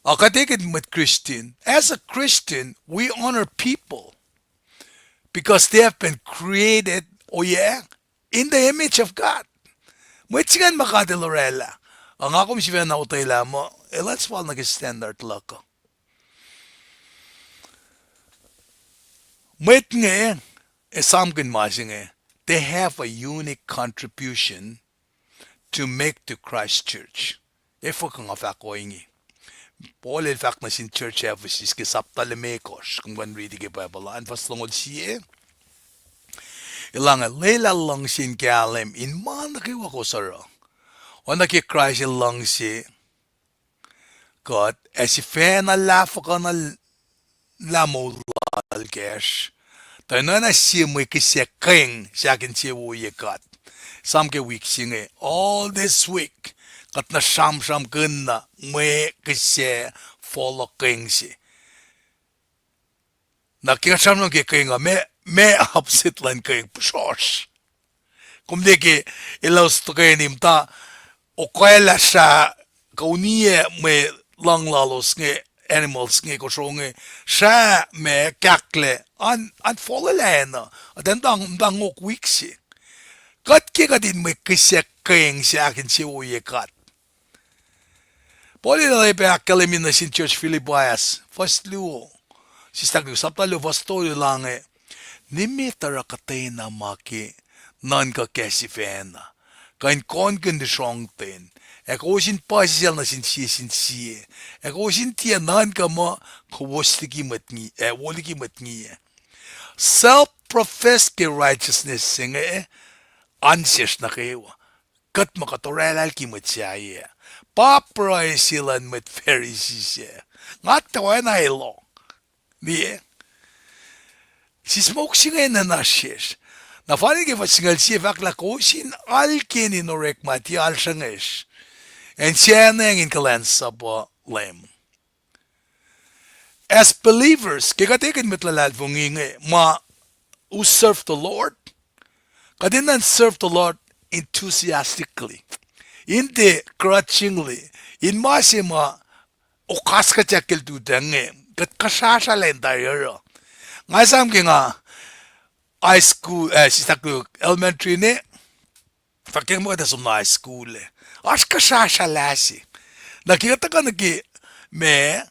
Akketeyac with Christian. As a Christian, we honor people because they have been created, in the image of God. Mwetsingan makadilorela. Ang akom siya na utayla mo, let's fall nag-standard lako. Mwet samkin masing they have a unique contribution to make to Christ Church. Efo kang afak ko ingi. Paul el fak na sin church Ephesus ke saptalemekos kung kan read ke Bible an fas longol siye. Ilang lela lang sin kalem in man na kiwa ko sara. Ona ke Christ el Lungse God as if na lafa ka na lamo lalkesh. Tayo na siya mo kisyaking siya kin siya wuye kat. Sam ke week singe all this week kat na sham kun na mwe kisya follow king si. Na kaya sham nang ke king me upset lan king pushos. Kumde ke ilaws to kayo nimta o kaya sa kauniye me lang lalos nge animals nge kosro nge sa me kakle an follow na adan dang ok week si. Kat ke kadin me kisya king si akin si uye kat. Pwede na ipe akalamin na sin church Philippias. First luo. Sistag yung saptalo vastoyo lang nimitara katay na maki nan ka kesi fena. Kain kon kundi strong ten. Ek osin pasisel na sin siye. Ek osin tia nan ka ma kawostiki matngi. Woliki matngi. Self-professed ke righteousness singe ansish na kayo. Kat makatorelal ki matsaya. Papray silan met Pharisees. Ngat tawa na ilo. Diye. Si smoke singa na nashish. Na fani ke fasingal siya fakla ko sin alkin inorek mati alshangish. And siya na yung kulacnsap LEUM. As believers, kikatikin mitlalal fong inge who serve the Lord, kadinan serve the Lord enthusiastically. Hindi grudgingly. In masima okaskachakil tudange. Kat kasasalen tayo. Nga sam ki nga high school, sisakluk elementary ne. Fakeng mo kata sumna high school eh. As kasasalasi. Nakikita ka naki me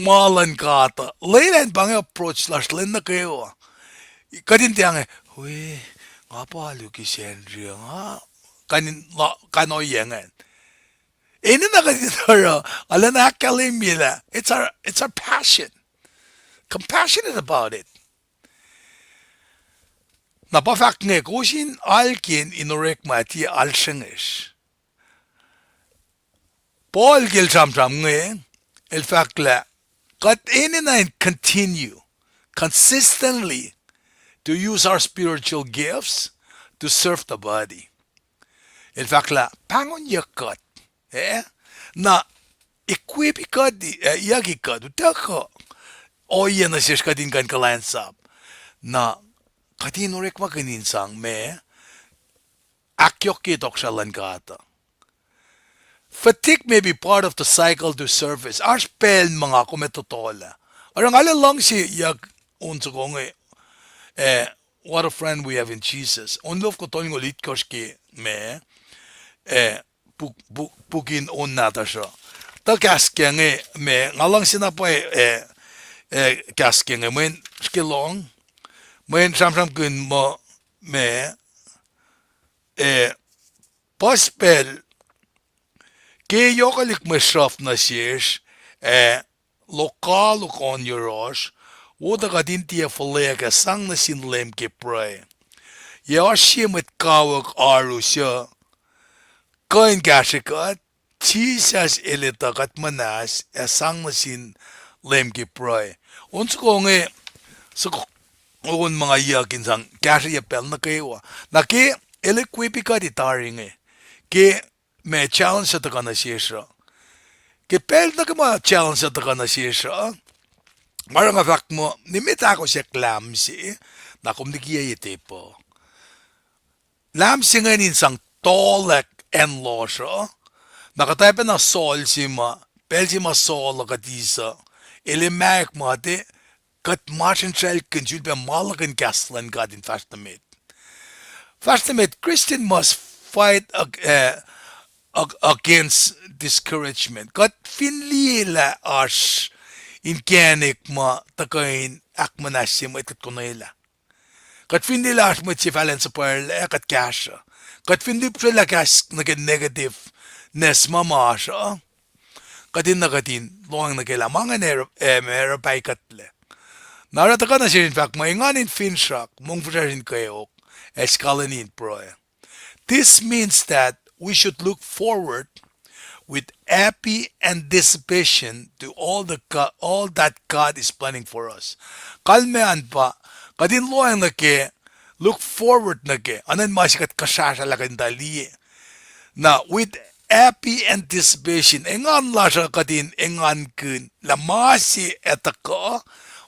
malan kata. Laylan bang approach lash len na kayo. Kadin tiyang huy, nga palo ki Shenri nga. Kanoy yengan. Ini na kaditara, ala na akalimila. It's our passion. Compassionate about it. Napafak nge kusin alkin inorek mati alshengish. Paul gil tram nge, el fakla, kat ini na continue consistently to use our spiritual gifts to serve the body. El fakla, pangon yakat. Na equip ikad yagi kad utaka oye na siya kadin kan kulacnsap na kadin urek makanin sang me akyok kitok shalan kata. Fatigue may be part of the cycle to service. Ars pel mga kumetotola. Arang ala lang si yag unso ko what a friend we have in Jesus. Unlof ko toning ulit koski me pukin oana ta siya. Ta kaksakin me ngalang sinapay kaksakin men skilong men samsam kun mo me paspel ke yokalik masraf na siyesh lokal on yoros woda kadin tiya falega sang na sin LEUM ke Pwaye. Yashi met kawag aru siya kain kaksakat Jesus elitakat manas asang masin LEUM ke Pwaye. Unso ko sa kung mga yakin sang kaksakan na kayo na ke elikwipi ka ditaring ke may challenge sa taka na siya. Ke pel na ka ma challenge sa taka na siya. Marang afak mo nimita ako siya Lungse na kumdikiya ite po. Lungse ngayon sang tolek en loso, nakatay pa na sol si ma, pel si ma sol katisa, ilimayak mo ate, kat masin siya kunjul pa malakan kaslan ka din fastamet. Fastamet, Christian must fight against discouragement. Kat finlila as inkenik ma takain akmanasim at kunayla. Kat finlila as mo si Valen sa pacl kat kasha. Kat findip sila kas negative nes mamasha. Katin na katin, luang na kailang mga merapay katle. Narata na siya in fact, mainganin finshak, mong fusarin kayo, eskalanin proe. This means that we should look forward with happy anticipation to all that God is planning for us. Kalmean pa, kadin luang na ke, look forward na ke, anan masikat kasasya lakan dali. Na with happy anticipation, engan la siya kadin, engan kun, la masi etaka,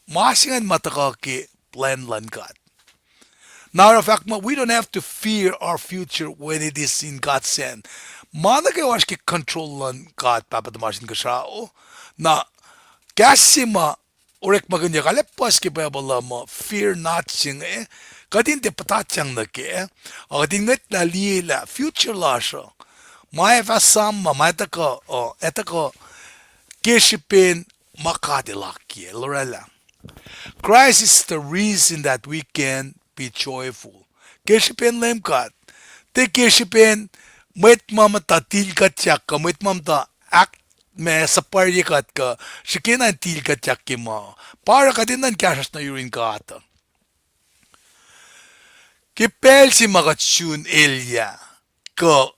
masingan mataka ke plan lan God. Now, in fact, we don't have to fear our future when it is in God's hand. Mana kayo as ki control lan God papatamasin ka siya o na kasi orek maganda kalepas ki pabala mo fear not sing kadin te patatyang na ke kadin ngat na lila future la siya may fasama may taka etaka kishipin makadilaki lorela. Christ is the reason that we can be joyful. Kishipin LEUM GOD. Te kishipin mwet mamata tilkat yak ka mwet mamata act me sapari kat ka shikinan tilkat yak ki mo. Para ka din nan kasas na yurin ka ata. Kipel si makatsyun Elia ka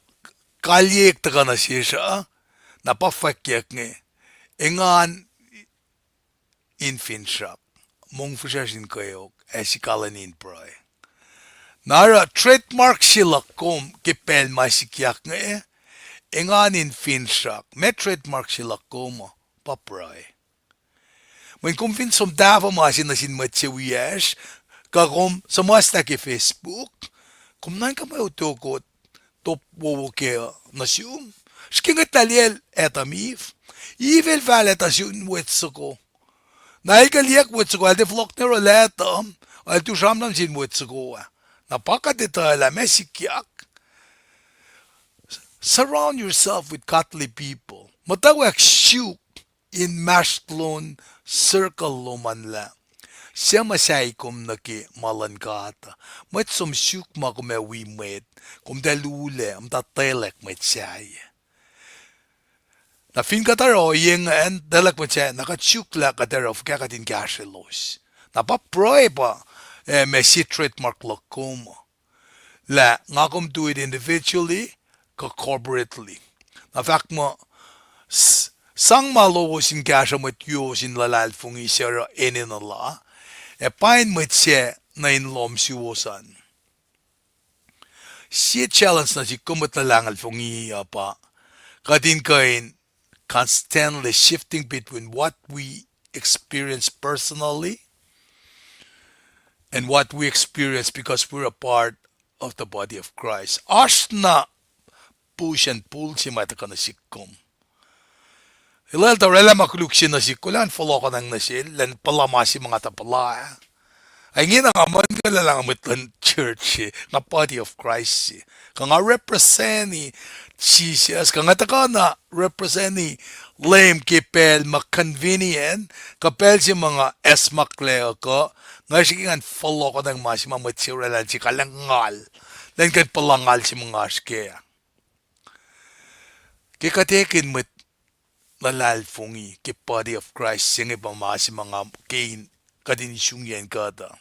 kalyek ta ka na siya napafakyak nge engan infin shop mong fusasin kayo esikalanin proy. Nara trademark sila kom kipel masikiyak nga enganin finshak me trademark sila kom papray. When kumfin som dava masin na sin matsewiyash kakom sa masta ke Facebook kum nan ka may utokot top wowo ke nasyum skingat taliel etamif evil valetasyun wetsoko naikaliyak wetsoko alde flok nero letam al tu shamnam sin wetsoko napakadetala mesikiyak. Surround yourself with godly people. Mutawaek syuk in mashlon circle lo man la. Siya masay kum naki malan kata. Mat som syuk ma kume wimet. Kum dalule am tatelek met siyay. Na fin kataro yung en dalek met siyay. Nakasyuk la kataro kakatin kashelos. Napaproy pa. May si trademark lakom. La ngakom do it individually, ka corporately. Na fact mo, sang malowos in kasha mo wiowos in lalal fung isera enin ala, pain mo siya na inlom siwosan. Siya challenge na si kumot na langal fung iya pa, kadin kain constantly shifting between what we experience personally and what we experience because we're a part of the body of Christ. Ashna push and pull si mata ka na sikom. Ilal ta rela makuluk si na sikulan, follow ka nang nasil, lan palama si mga tapala. Ay nga naman ka lang amitlan church, nga body of Christ. Ka nga represent ni Jesus, ka nga taka na represent ni LEUM kipel makonvenient, kapel si mga esmakleo ko, nga sikingan follow ko ng mas mga matsiralan si kalangal. Dan kan palangal si mga askea. Kikatekin mat nalalfungi ki body of Christ singi pa mas mga kain kadinisyungyan kada.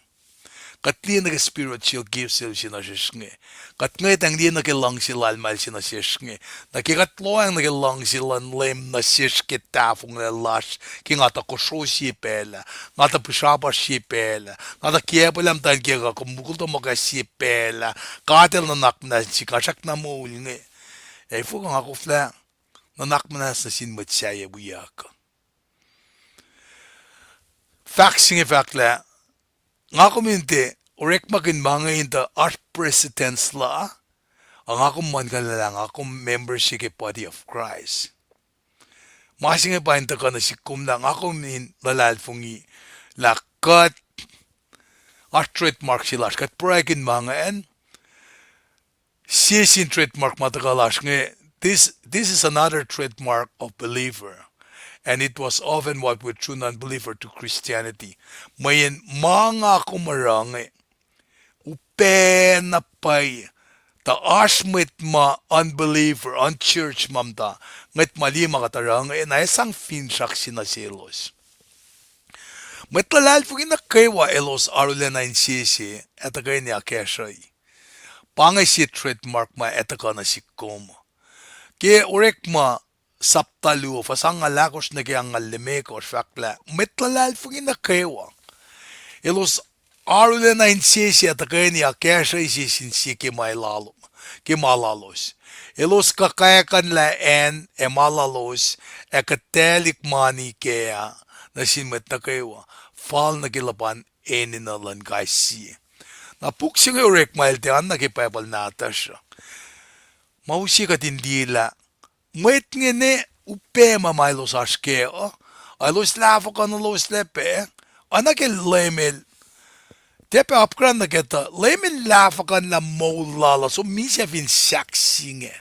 Katli na spiritual gifts sila sinasisngi. Katngay tang di nakilang sila almal sinasisngi. Nakikatlo ang nakilang sila LEUM na siskit tafong na lash. Ki nga ta Kosrae si pela. Nga ta pusapa si pela. Nga ta kiepalam tan kika kumukul to maka si pela. Katil na nakna si kasak na mo ulingi. Eh fukang ako flang. Nanakmanas na sinmatsaya buyaka. Faxing efakla. Nga kominte, orek makin mga inta art presidents la, ang akong man ka lang, akong membership ke body of Christ. Masing pa inta ka na si kum lang, akong min lalalfungi, lakat, art trademark sila, kat proekin mga en, siya trademark matakalas nga, this is another trademark of believer. And it was often what would true non-believer to Christianity. Mayin mga kumarang upen na pay ta ashmit ma unbeliever unchurch mamta ngat mali makatarang na isang finshak sinaselos. Metalal fugin na kewa elos arulena in sisi etagay ni Kosrae. Pangay si trademark ma etaka na si komo. Ke urek ma saptalu fasang alakos na kaya nga limekos fakla. Metalal fugin na kewa. Elos arulena in sisi etagay ni Kosrae sisin si kimalalos. Elos kakayakan la en emalalos akketeyac mani kaya na sinmet na kewa. Fall na kilapan eninalan kaisi. Na puksi nga urek mailtean na kipapal nata siya. Mausi ka tindila. Mwet nga ne upe mamaylos aske o. Alos lafa ka na los lepe. Ana ke lemel. Tepe apkran na kita. Lemel lafa ka na maulala. So misya fin saksinge.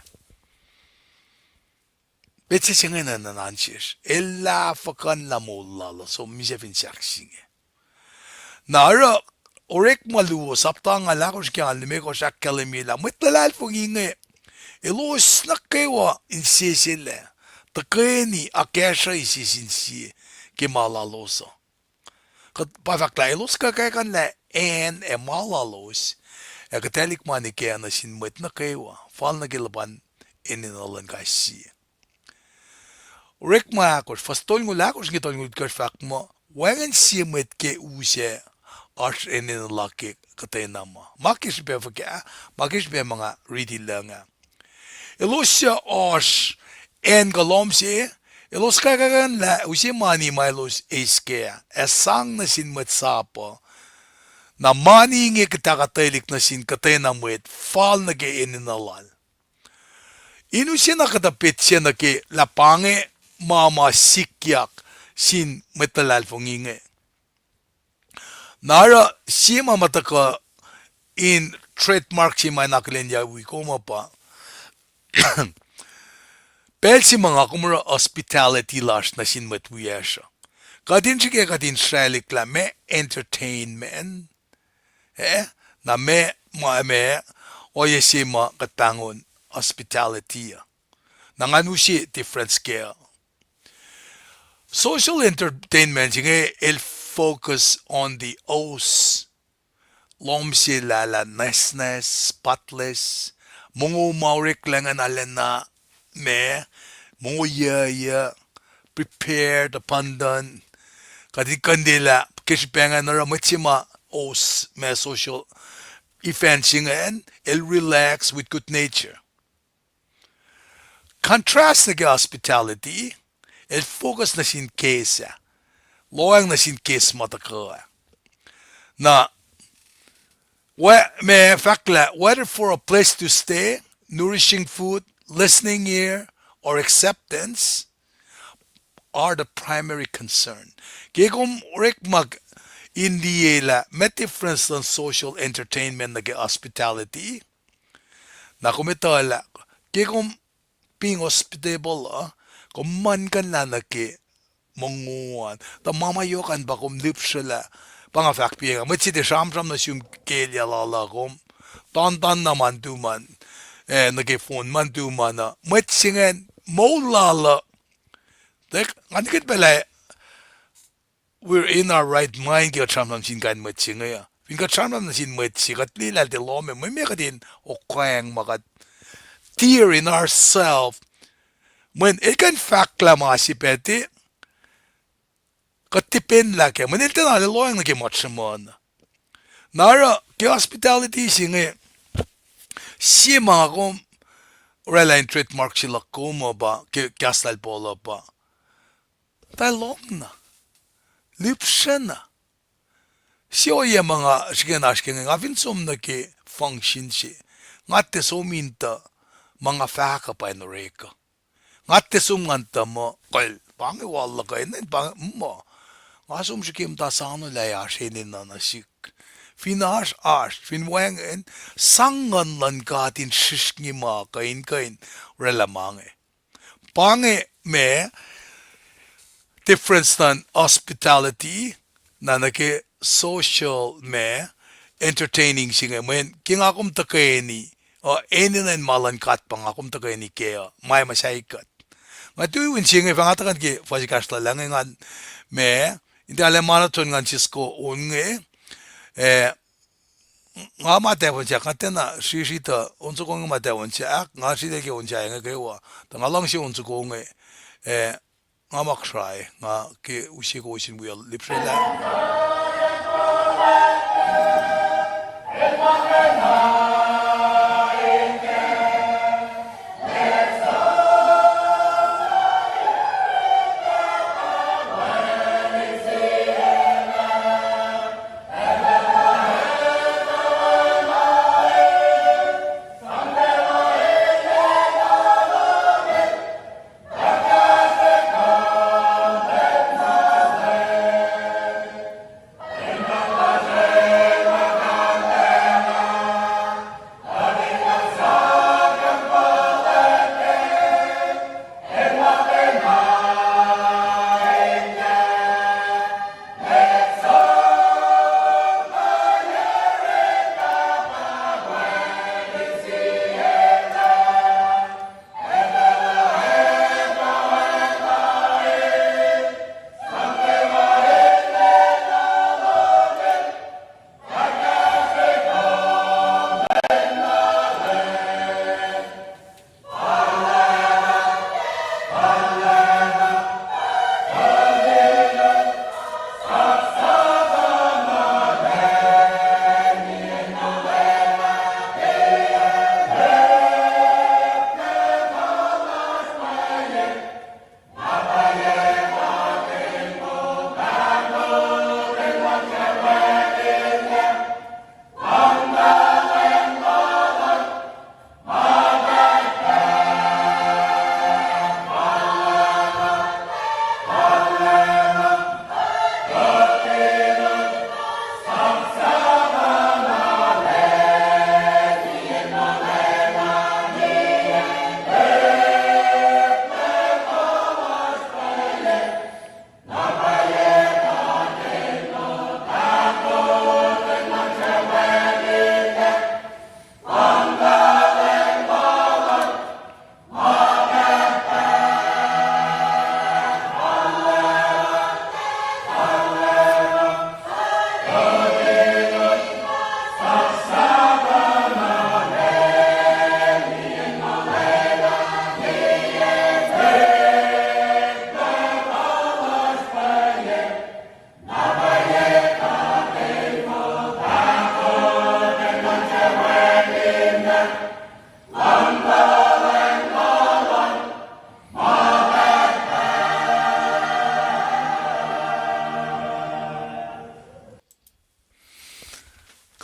Betse singe na nanansies. El lafa ka na maulala. So misya fin saksinge. Nara orek maluo sapta nga lakos kaya limeko sa kalimila. Mitalal po inge. Ilos na kewa insisile. Takeni Kosrae sisinsi kimalaloso. Pafakla ilos kakayakan la en emalalos. Akketeyac mani kaya na sinmet na kewa. Fall na kilaban eninalan kasi. Orek makos fastol ngo lakos ngitol ngo fak mo. Wangan simet ke use. Arch eninalaki katenama. Makis be faka, makis be mga ready lang. Elosya arch en galomse, elos kakagan la usi mani mailos eskea. Esang na sin matsapo. Na mani nge katakatalik na sin katenamwet, fall na ke eninalal. Inusin na katapit siya na ke lapange mama likiyac sin metalal fonginge. Nara sima mataka in trademark si manaklen ya wikoma pa. Pel si mga kumura hospitality lash na sinmet wiyasha. Kadin sige kadin shalik la me entertainment. Na me oye si ma katangon hospitality. Nanganusi different scale. Social entertainment sige focus on the O's. Lungse lala nesnes, spotless, mungo maurik lang an alena, mungo prepared, abundant, kandila, kishpengan na ramitsima O's, social events and el relax with good nature. Contrast na hospitality, el focus na sin kesa. Loang na sin case mataka. Na whether for a place to stay, nourishing food, listening ear, or acceptance are the primary concern. Kaya kung rek mag Indiela, may difference ng social entertainment na hospitality. Na kumitala, kaya kung being hospitable, kung man ka na monguan ta mamayo kan bakom lipsela panga fakpiega metsi de shamram na sum kelia lala kom tan naman tuman nage phone man tumana metsingen molala dek anket bela we're in our right mind kaya shamram sin kan metsinga ya pinka shamram na sin metsi katli la de lome me kadin o kwang makat tear in ourselves when it can fakla masipeti katipin la kaya manilta na loang na kimotsamon. Nara ke hospitality singe si mga kong relain trademark sila kumo ba ke kastal polo ba. Talong na. Lipsen na. Si oye mga sikinashkin nga vinsum na ke function si. Ngate suminta mga faka pa inoreka. Ngate sumanta mo kal pangiwala kayo na mo. Asum sikim ta sano la ya shenin na nasik. Finash fin wangen sangan lan katin shishki ma kain relamange. Pange me difference than hospitality na social me entertaining singa men king akum takeni o eninen malan kat pang akum ta kay ni kaya may masaikat nga tu win singe fang atakan ki fasikas la lang ngan me hindi alam marathon ngan Cisco unge nga mate won cha katena shi ta unzu kong mate won cha nga shi de ke won cha nga ke wa ta nga lang shi unzu kong nga Kosrae nga ke ushi ko shin wil lipsela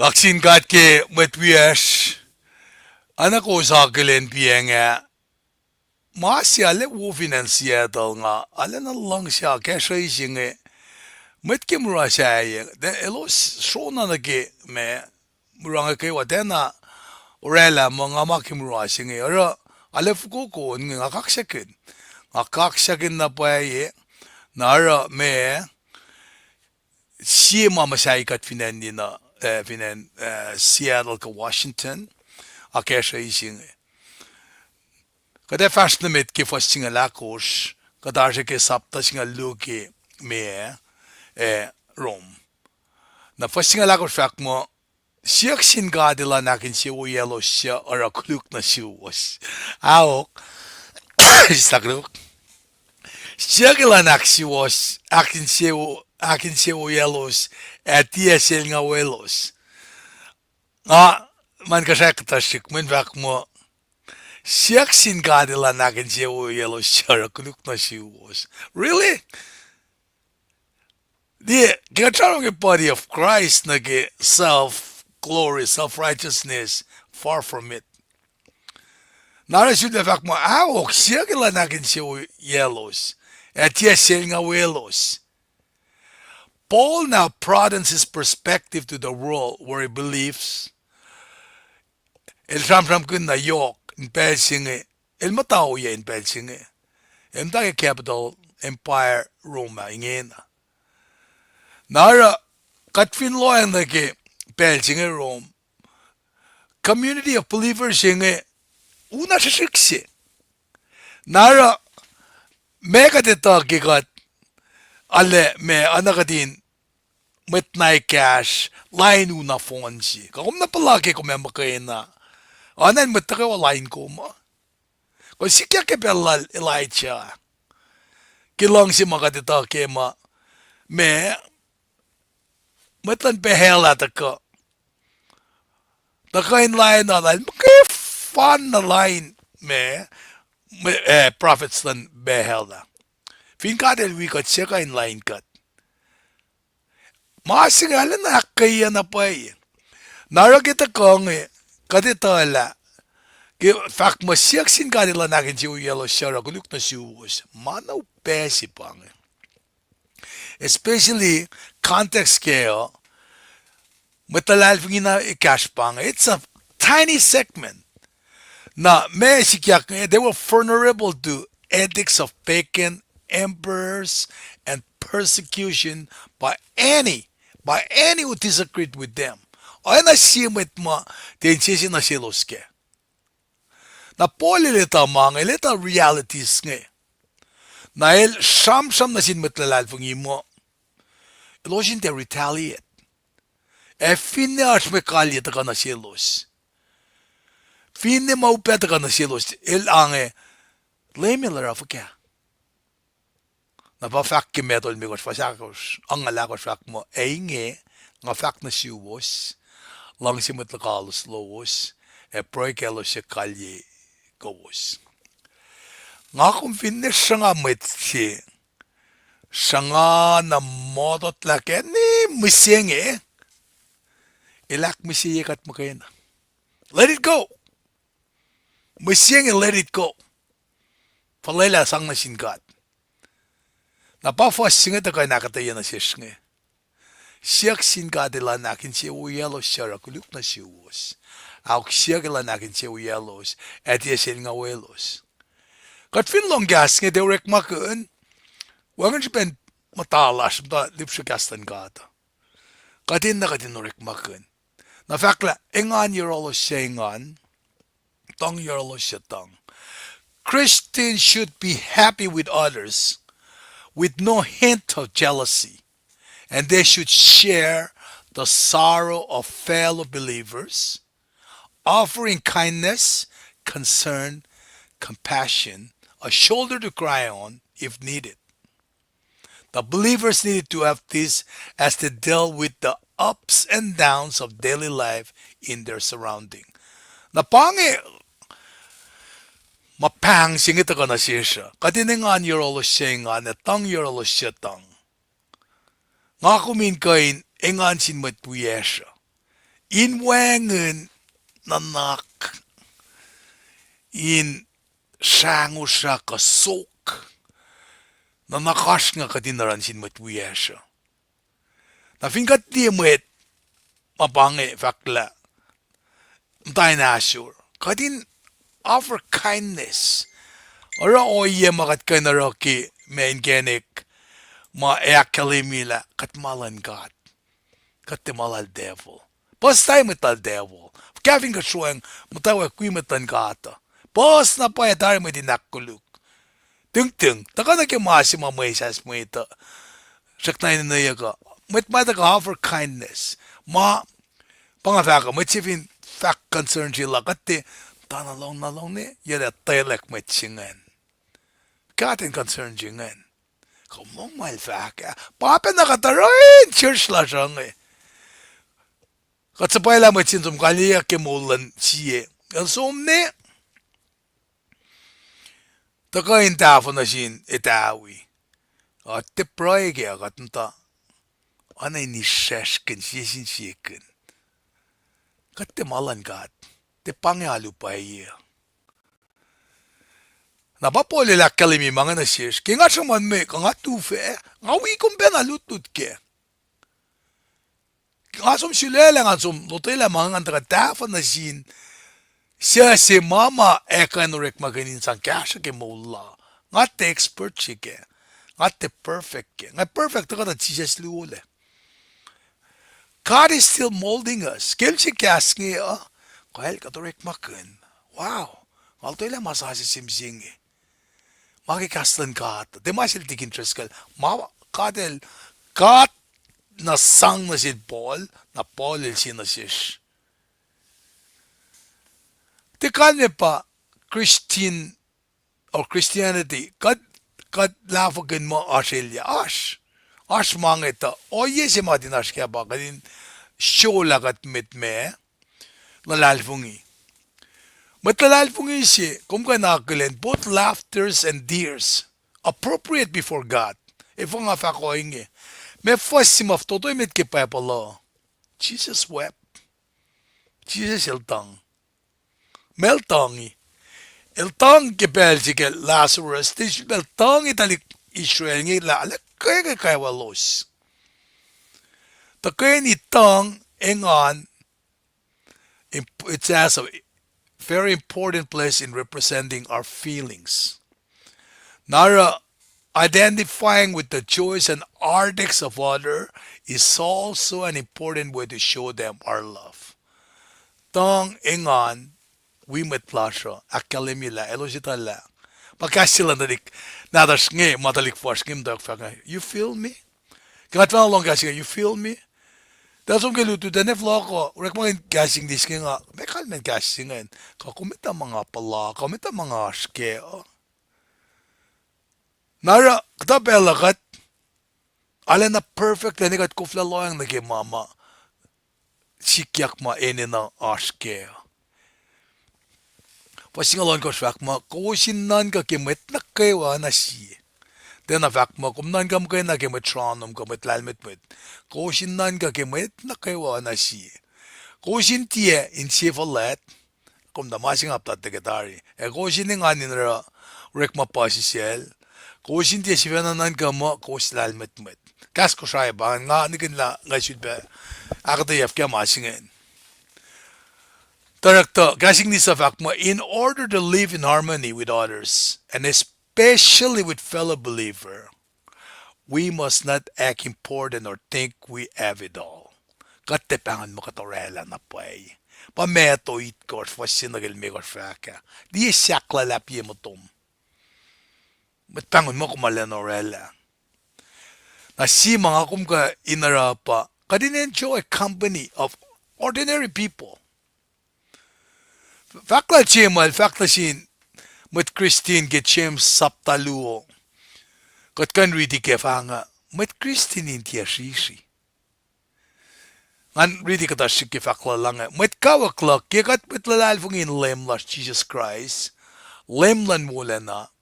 KahsInKol ke mwet anak ko sa kelen Paing Masyale wo financiadal nga ala na Lungse Kosrae inge met ke mura siya de elos shona na ke me mura ke watena orela mga makimura singe ora ala fuko ko nga kaksakin na Pwaye na ara me siya mamasaikat finan na finan Seattle ka Washington Kosrae inge kada fast na met ke fastinga lakos kada ke sapta singa luke me Rome na fastinga lakos fak mo siaksin gadila nakin si wiowos siya or kulacna siwas aok istakruk siakila nak siwas akin si wiowos etiesel nga wiowos man kasaktasik men fak mo siaksin gadila nakin si wiowos siya or kulacna siwas really. The katarong body of Christ nage self-glory, self-righteousness, far from it. Nara sudah fak mo awok siya kila nakin si wiowos. At yes, nga wiowos. Paul now broadens his perspective to the world where he believes el ram kun na yok in pelsinge el matao ya in pelsinge. Em the capital empire Roma ingena. Nara katfin lo ang nage pelsinge Rome community of believers inge una shikse. Nara mega de gigat alle me anakadin met nai cash line una fonsi. Kaum na palagi ko member na. Anan met ka line ko ma. Ko sikya ke belal Elijah. Kilang si makadita ke ma me metan behela ta ko. The kind line na line ke fun na line me prophets lan behela. Fin ka del we got second line cut. Masingalan na kaya na Pwaye. Nara kita kong kadita la. Fact masyak sin kadila nakin si yellow shara kuluk na siwos. Manaw pesi pang. Especially context scale. Matalal na cash pang. It's a tiny segment. Na me sikiyak they were vulnerable to edicts of pagan emperors and persecution by any who disagreed with them. Ay na siyamit mo, tinsisi na silos ke. Na poli lita mga lita realities nga. Na sham na sinmet lalal fungi mo. Ilosin te retaliate. Finne as me kalyata ka na silos. Finne maupeta ka na silos. Ange, lemilar af ka. Napafak ki metol mi kos fasakos. Ang alakos fak mo inge nga fak na siwos. Lungse mutakalos lowos. Pwaye siya kalye gawos. Nga kung finish siya nga si siya nga na modot laki ni misenge. Ilak misiyekat mo kayo na. Let it go. Misenge let it go. Palela sang na singat. Napafas singa ta kay nakataya na siya nga. Siyak singa dila nakin siya wiowos siya kuluk na siwos. Auk siya gila nakin siya wiowos at yasin nga welos. Kat finlong gas nga direk makun. Wangan siya pen matalas mta lipsya gastan gata. Katin na katin norek makun. Na fakla ingan yorolos siya ingan. Tong yorolos siya tong. Christians should be happy with others with no hint of jealousy, and they should share the sorrow of fellow believers, offering kindness, concern, compassion, a shoulder to cry on if needed. The believers needed to have this as they deal with the ups and downs of daily life in their surrounding. Napangi mapang singit ka na siya. Katiningan yorolos siya nga na tang yorolos siya tang. Nga kumin kain ingan sin matpuye siya. Inwengen nanak. In sango siya kasok. Nanakas nga katinaran sin matpuye siya. Nafingkat di mwet mapangi fakla. Mtay na sure. Katin offer kindness. Ora oye makat ka na roki main genik ma eakalimila katmalan God. Katmalal devil. Pas tayo matal devil. Kevin ka suwang mutawaek matan gata. Pas na pa yatari mo dinakuluk. Tung. Taka na kimasi mamay sas mo ito. Saknay na naya ka. Mata ka offer kindness. Ma pangafaka. Matsifin fact concern sila. Kati tanalong ni. Yada taylek matsingan. Katin concern jingan. Kumong malfaka. Papa nakataroin. Church la siyang eh. Katsapay lang matsin sum kaliya kimulan siye. El sumne. Takain tafo na sin itawi. At te Pwaye kaya katanta. Anay ni sheshkin siyesin siyekin. Kat te malan kat. Te pangyalu Pwaye. Napapole la kalimi mga na siyesh. Kaya nga siya man me. Kaya nga tufe. Nga wikong benalutut ke. Nga som silela nga som. Lutila mga nga takatafa na sin. Siya si mama ekanurek maganin sang kasha ke mola. Nga te expert siya ke. Nga te perfect ke. Nga perfect ka na Jesus luole. God is still molding us. Kel siya kas nga. Kahel katorek makan. Wow. Alto ila masasi simsing eh. Makikaslan ka ata. Di masil tik interest ka. Kadel kat na sang na sid Paul. Na Paul il sinasish. Di kanme pa Christian or Christianity. Kad lafagan mo Australia. Ash mga ito. O yes yung mga dinash kaya ba. Kadin show lagat mit me. Lalalfungi. Matlalalfungi siya. Kung ka nakakilen. Both laughters and tears. Appropriate before God. If nga fa ko inge. Me first simaf totoy mit ke pacl. Jesus wept. Jesus iltang. Meltangi. Iltang ke pelsi ke Lazarus. Tish meltang italik Israel ngi la. Kaya walos. Takay ni tang engan. It has a very important place in representing our feelings. Nara identifying with the joys and ardents of other is also an important way to show them our love. Tang engan we met plasha akalemila elositala. Pagkasila nalik nadas nge matalik forskim dak faka. You feel me? Katwa long kasi you feel me? Das om geluto den vlog rek mo gasing disking nga me kalmen gasingen ka kumita mga pala kumita mga ske nara kta belagat ala na perfect na nikat kufla loyang nage mama sikyak ma ene na aske pasingalon ko swak ma kusin nan ka kemet na kaywa na si den avak mo kum nan kam kay na kemet tranom ko met lalmet met kusin nan ka kemet na kaywa na si kusin tie in sifalet kum da masing aptat de getari e kusin ng anin ra rek ma pasisel kusin tie sivana nan ka mo kus lalmet met kas Kosrae ba nga nikin la ngasid ba akketeyac ka masingen Tarakta, gasing ni sa fact mo, in order to live in harmony with others, and especially with fellow believer, we must not act important or think we have it all. Katepangan mo katorela na Pwaye. Pameto it course, wasinagil me korsaka. Di sakla lapye mo tom. Matpangon mo kumalanorela. Na si mga kumka inarapa, kadin enjoy a company of ordinary people. Fakla chemal, fakla sin, met Christine get chem saptaluo. Kat kan ridi ke fanga, met Christine intia shishi. An ridi kata shiki fakla langa, met kawaklak, ke kat met lalalfung in lemlas Jesus Christ, lemlan wolacna,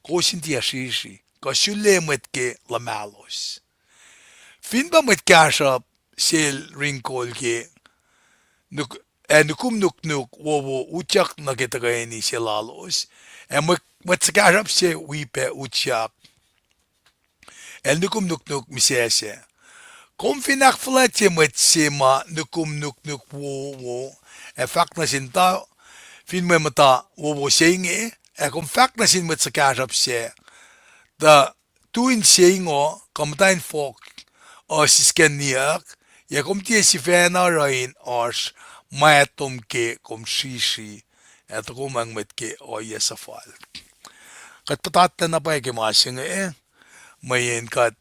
kosintia shishi, kasule met ke lamalos. Fin ba met kashap, sel ringkol ke, nukum nuk wowo uchak na kita kaya ni si lalos. Matsakarap si wipe uchak. Nukum nuk misese. Kung finakflat si matsima nukum nuk wowo. Fak na sinta fin mo mata wowo singe. Kung fak na sin matsakarap si da tuin singo kamtain fok o siskeniak. Kum tiya si fena rain ors maetum ke kum shishi eto kumang met ke o yesafal kat patat na pa ke masing mayen kat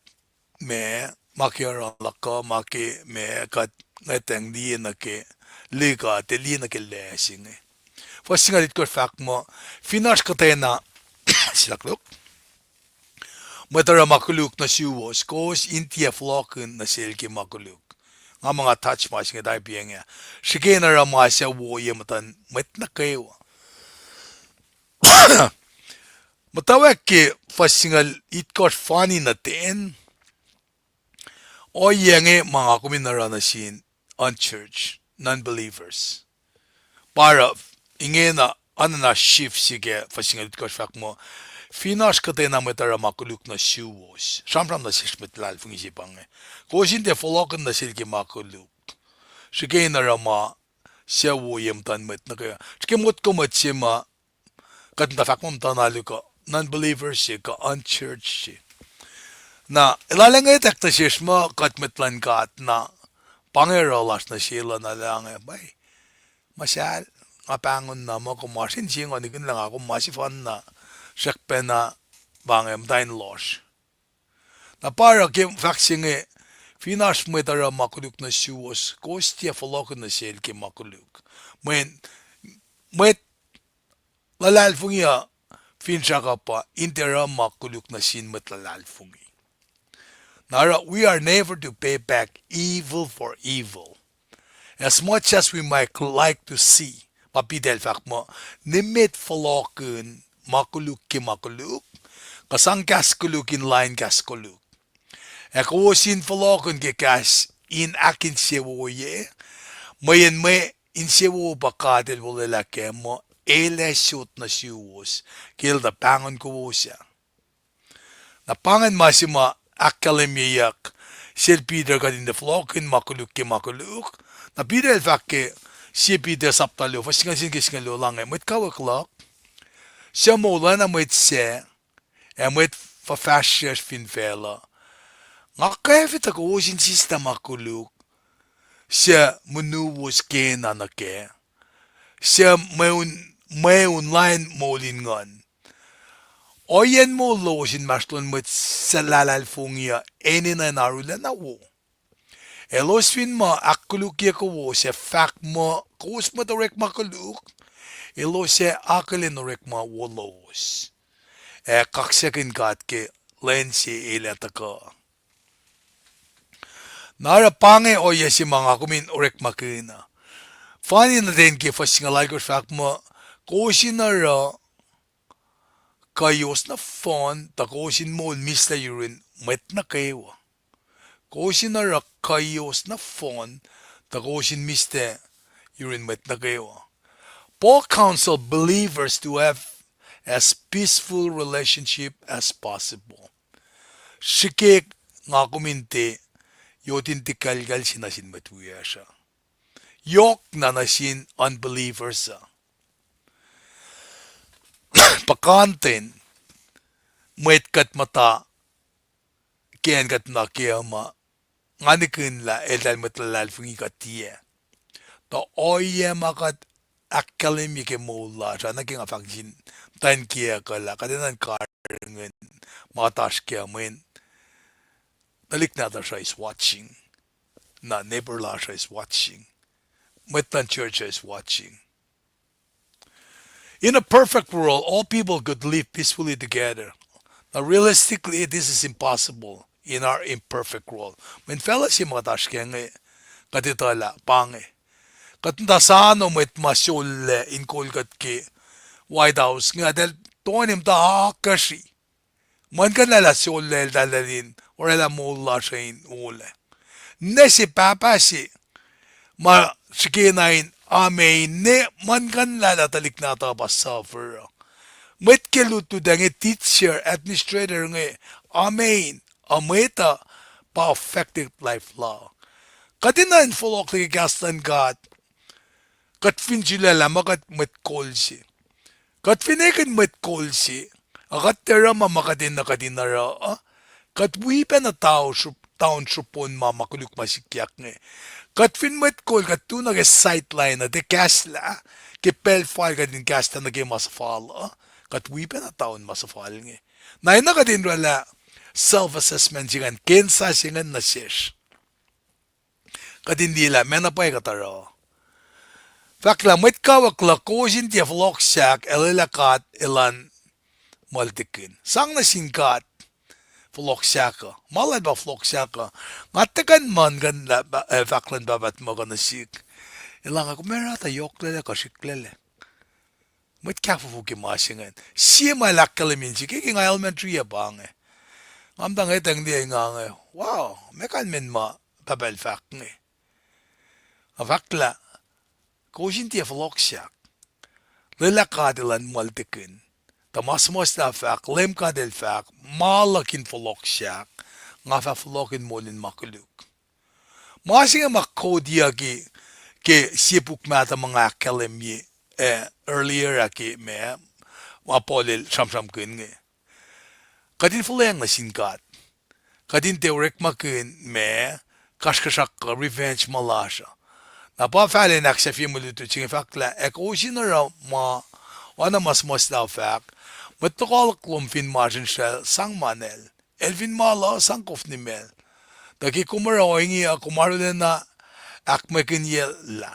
me makiara lakka maki me kat ngeteng di na ke liga te li na ke lesing fasinga dit ko fak mo finish katena silaklok matara makuluk na siwos kos intia flocken na silke makuluk nga mga touch mas nga tayo piyang sige na ramay siya woye matan met na kayo mutawaek ke fasingal itkos funny na ten o yang mga kuminara na sin unchurch non-believers para inge na ano na shift sige fasingal itkos fak mo Finas kate na metara makuluk na siwos. Samram na sismet lal fungi sipang Kosin te folokan na silki makuluk. Sige na rama siya woyem tan met na kaya. Sige mot ko mat siya ma kat na fakmam tanalo ka non-believers siya ka unchurched siya. Na ilalangay tak na siya ma kat metlan ka at na pangiralas na sila na lang bay. Masyal nga pangon na mo ko masin sing on ikin lang ako masifan na sekpe na bangem dain losh na para ke vaccine finash mo tara makuluk na siwos kostia folok na sel ke makuluk mwet lalal fungia fincha ka pa intera makuluk na sin met lalal fungi nara we are never to pay back evil for evil as much as we might like to see mapidel fak mo nimit folokun makuluk ke makuluk kasang kaskulukin line kaskuluk ekosin folokun ke kas in akin sewoye mayen me in sewo bakadel wolela ke mo ele shoot na siwos kil da pangon ko siya na pangan masima akketeyac sel Peter ka din de flokin makuluk ke makuluk na Peter fakke si Peter saptalo fasinga sin kisngalo lang met kawaklak siya mo na met se met fa fashion fin fela nga kefit ako sin sista makuluk siya munuwos ke na ke siya may online molingan oyen mo losin maston met salalal fungia eni na narula na wo eloswin mo akuluk ye ko wo se fak mo kus mo torek makuluk elose akelin orek mo wo lowos kaksakin kat ke Lungse ilataka nara pange oye si mga kumin orek makina funny na din ke fasinga like fak mo kusin na ra kayos na fon takosin mo mista yurin met na kewa kosin na ra kayos na fon takosin mista yurin met na kewa Paul counsel believers to have as peaceful relationship as possible shike nga kuminte yotin tikalgal sinasin matuya siya yok na nasin unbelievers pakantin mwet kat mata kian kat na kiyama ngani la eldal matlal fungi katia to oye makat akkalemi ke mola sa naking afangsin tan kia kala kadinan karengen matas kia men dalik na siya is watching na neighbor la siya is watching metan church is watching. In a perfect world, all people could live peacefully together. Now, realistically, this is impossible in our imperfect world. When fellas yung mga tashkenge, katitala, pange. Katuntasano met masyole in Kolkat ke White House nga del tonim ta kashi. Man kan lala syole dalalin or la mola shain ule. Nesi papa si ma shikinain Amay ne man kan lala talik na ta ba suffer. Met keluto dange teacher administrator nge amen ameta pa effective life law. Katinan folok li gastan God. Kat finjila lama kat met kolsi. Kat finekin met kolsi. Akat tera mamakatin na katinara. Kat wipa na taon supon mamakuluk masikyak nge. Kat fin met kol kat tu nage sightline na de kasla ke pel file kat din kasta nage masafal kat wipa na taon masafal nge na ina kat din wala self assessment singan kensa singan na sesh kat hindi la mena pa kataro fakla met kawakla kosin ti vlog sak elelakat elan maltikin sang na singkat floksaka. Malad ba floksaka? Ngatakan man gan faklan babat mo gan sik. Ilang ako meron ta yoklele kasiklele. Met kafu fuki masingan. Siya malakale min sik. Kiki nga elementary ya bang eh. Ngamdang etang diya nga wow, mekan min ma babel fak nge. Fakla, kusin tiya floksak. Lelakadilan maltikin. Tamasmos na fak, lem ka del fak, malakin folok siyak, nga fa folokin molin makuluk. Masi nga makodya ke sipuk mata mga kalemye earlier aki me mapolil samsam kun nge. Kadin foleng na singkat. Kadin teorek makin me kashkashak revenge malasha. نبا فعلا نكشف ملوتو تشين فاكلا اكوشينرا ما وانا mas daw fak matokol klum fin margin shell sang manel elvin mala sang kof ni mel daki kumara oingi a kumaru na akmekin la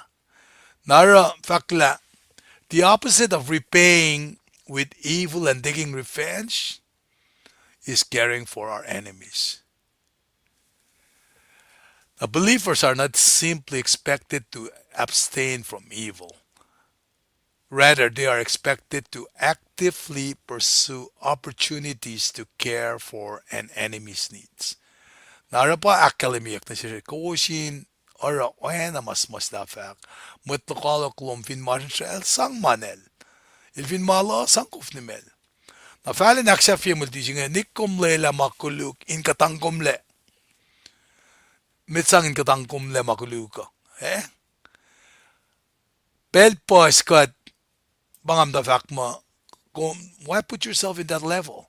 nara fakla the opposite of repaying with evil and taking revenge is caring for our enemies. The believers are not simply expected to abstain from evil. Rather, they are expected to actively pursue opportunities to care for an enemy's needs. Nara pa akkalemiyak na siya kushin ora oana mas dafak mutlaqalo klum fin marshal sang manel ilfin malo sang kufnimel. Na falen aksha multi jinga nikum lela makuluk in katangkum le mitsang in katangkum le makuluka bel poiskat bangam da fakma why put yourself in that level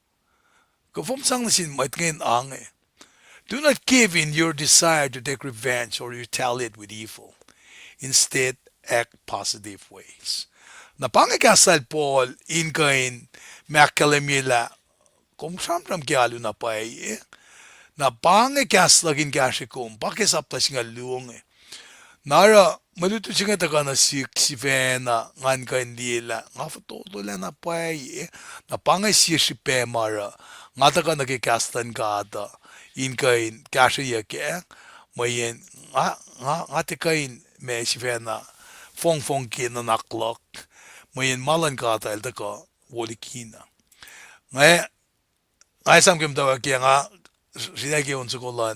kufum sang nasin might ngayon ange. Do not give in your desire to take revenge or retaliate with evil. Instead, act positive ways. Napangikasal Paul in kain makalamila kung samram kialo na Pwaye napangikas lagin kashikum pakisaptas nga luong nara maluto siya nga taga na sivena ngan kain dila nga fatolo lang na Pwaye napangay siya si Pemara nga taga nagikastan ka ata in kain KahsInKol mayen nga kain me sivena fong kin na naklok mayen malan ka ata elda ka wolacna nga sam kim tawa kaya nga sinagi unsukulan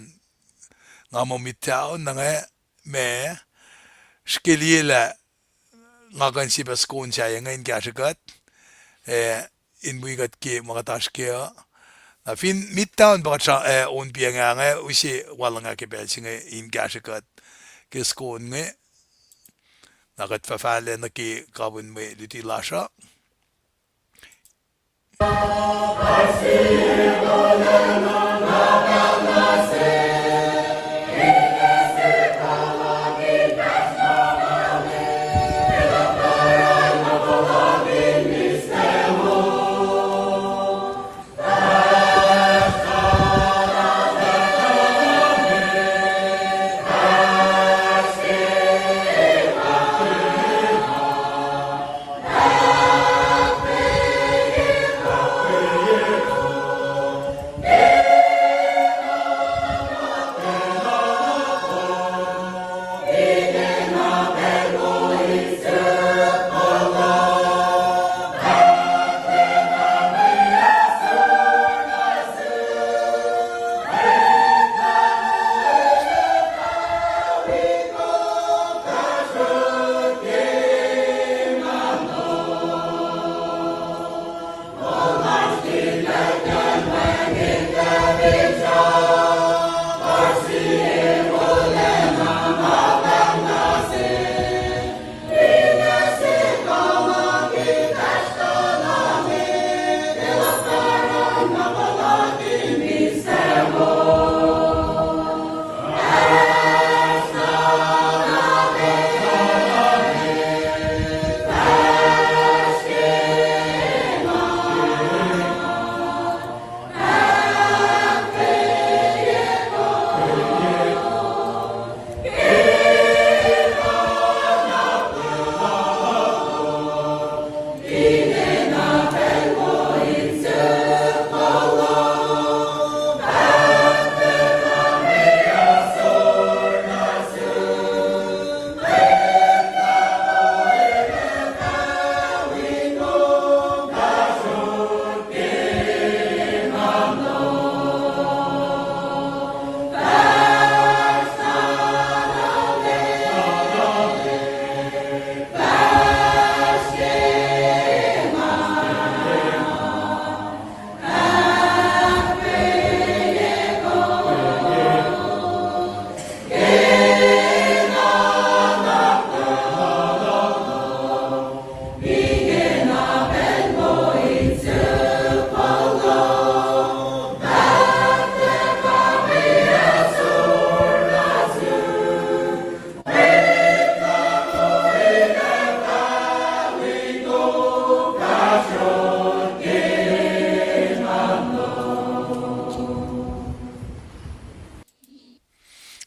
nga mamitao na nga me skiliela nga kan sipas kun siya nga in KahsInKol in buigat ki mga taskya na fin midtown baka siya on piya nga usi wala nga kibel siya in KahsInKol kiskon nga nakatfafale na ki kabun may luti lasha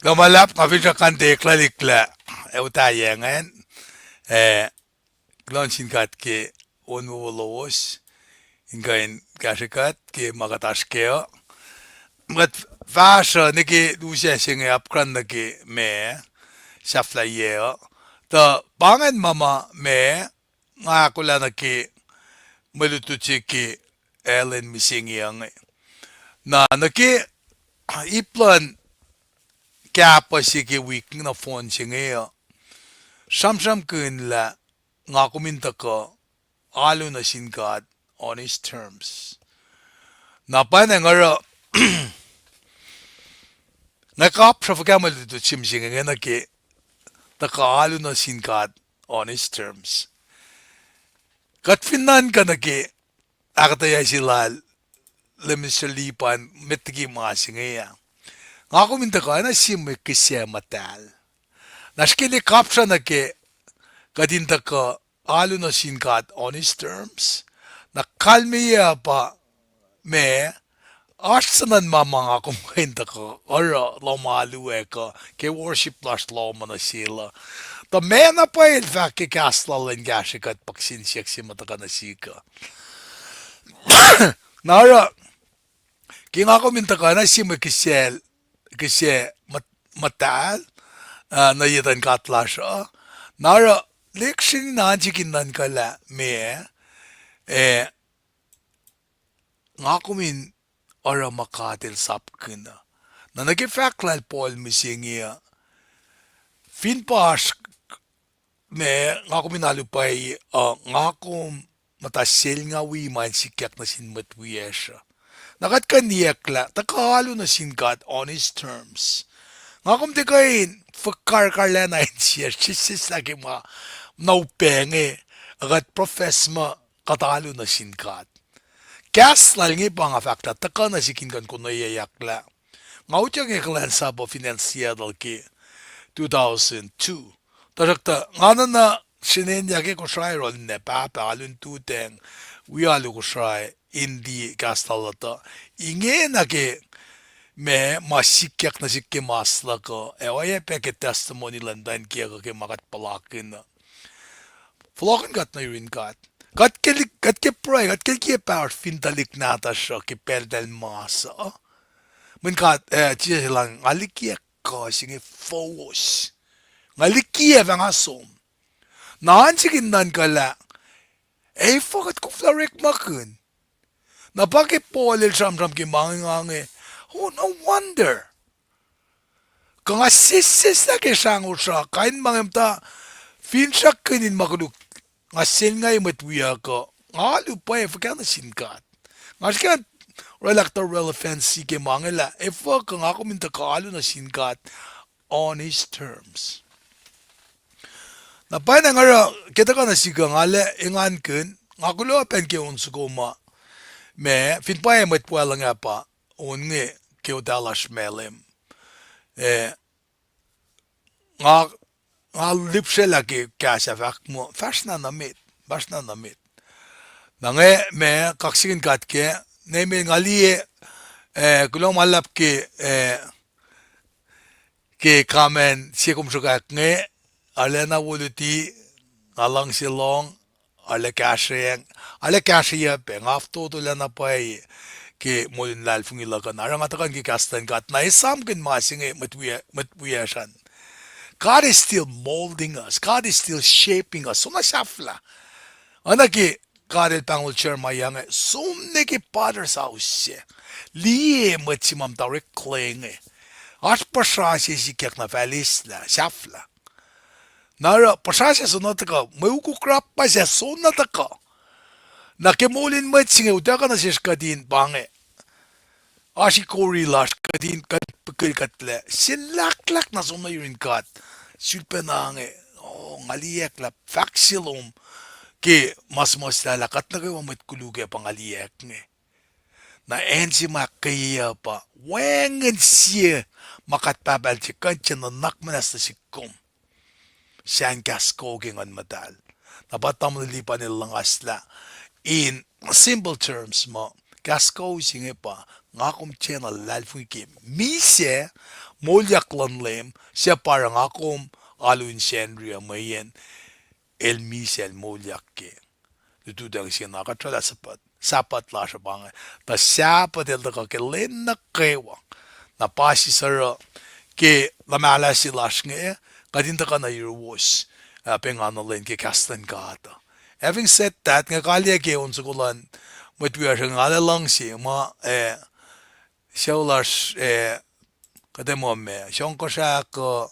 Lumalap nga fisya kante klalikla. Eutayengan. Glonsinkat ke onwo lowos. Ingain kashikat ke magataskeo. Mat fasha niki lusya singe apkran naki me. Safla yeo. Ta bangan mama me. Nga akollah naki malutuchi ki Ellen missing yang. Na naki iplan kapa sige week na phone singe. Samsam kun la nga kuminta ko alo na sinkat on his terms. Napan nga nakap sa fakamal dito chimsing nga naki alo na sinkat on his terms. Katfinan ka naki akketeyac silal lemisalipan metigi mga singeya. Nga kuminta ko ana simwe kisya matal. Nashkili kapsa naki kadinta ko alo na sinkat on his terms. Nakalmiya pa me arsanan mamanga kumainta ko ora lomaluwe ko ke worship plus loma na sila. Ta mena pa ilfa ke kaslalan gashikat paksinsiyak si mataka na sika. Nara kinga kuminta ka na simwe kisya matal na yitan katlasha. Nara lekshin na jikinan kala me nga kumin ora makatil sapkina. Na nagifaklal Paul misingia finpas me nga kumin alupay nga kum matasil nga wiman sikyak na sinmatwiyesha. Nakat kaniyakla takalo na sinkat on his terms. Nga kum tikain fakar-karla na siya sisis lagi ma naupenge agat profess ma katalo na sinkat. Kasla ngi pa nga fakta taka na sikinkan ko na yayakla. Nga utyang ikalansap o finansiyadal ki 2002. Tarakta nga na sinenya ke Kosrae ron ne papa alun tuteng wialo Kosrae indi kastalata. Inge na ke me masikyak na sikke masla ko. Oye peke testimony landan kia ke makat palakin na. Flaken kat na yun kat. Kat ke pray, kat ke power fintalik nata siya ke perdel masa. Men kat siya lang likiyac ko singe wiowos. Likiyac ang asom. Naansigin nan kala. Fakat ko flarek makun. Napake polil sam-sam ki mangange. Oh, no wonder. Kung asisis na kisang usha, kain mangemta, finsak kinin makuluk. Nga sin nga imatwiya ko, nga lupay, faka na sinkat. Nga sikat, relakta relevancy ke mangela, faka nga kuminta kaalo na sinkat on his terms. Napay na nga, kita ka na siga nga le, ingan kun, nga kulo apen ke unsuko ma, me, finpay matwala nga pa, unge, ke udalas melem. Nga lipsela ke sifac mo fast na namit. Nange me kaksakin ke ne me ngali kulong malap ke kamen sikum sugak nge alena wuluti ngalang silong ale kashe pe ngafto to lana Pwaye ke molin lal fungila kan arang atakan ki kastan kat na isam kin masinge matwiya shan. God is still molding us. God is still shaping us. So nasafla. Anaki God el pangul cher mayange. Sumne ki padres house. Liye matsimam tawre klenge. As pasasya si kyak na falisla. Safla. Nara pasasya sunataka. Mayuku krap pa siya sunataka. Nakimulin matsinge utaka na siya kadin pange. Ashi kori lash kadin kat pekil katle. Silaklak na suna yun kat. Sulpenange. Oh, ngaliyak la. Faksilom. Ke mas lalakat na kayo matkuluge pang ngaliyak nge. Na ensi makaya pa. Wengen siya makatpapal si kantya na nakmanas na sikum. Siyan kaskoging on madal. Napatam nalipan nilang asla. In simple terms mo. Kasko singe pa. Nga kum channel lalfung ke. Mise molyak lan lem siya parang akom alun sendria mayen el misel molyak ke tutudang siya nakatala sapat la siya bang ta sapat el ka ke len na kewa na pasi sara ke lamala si lash nge kadinta ka na wiowos pengano len ke kastan kata. Having said that, nga kalya ke unsukulan matwiya siya nga Lungse ma siya kademo me siyang ko siya ko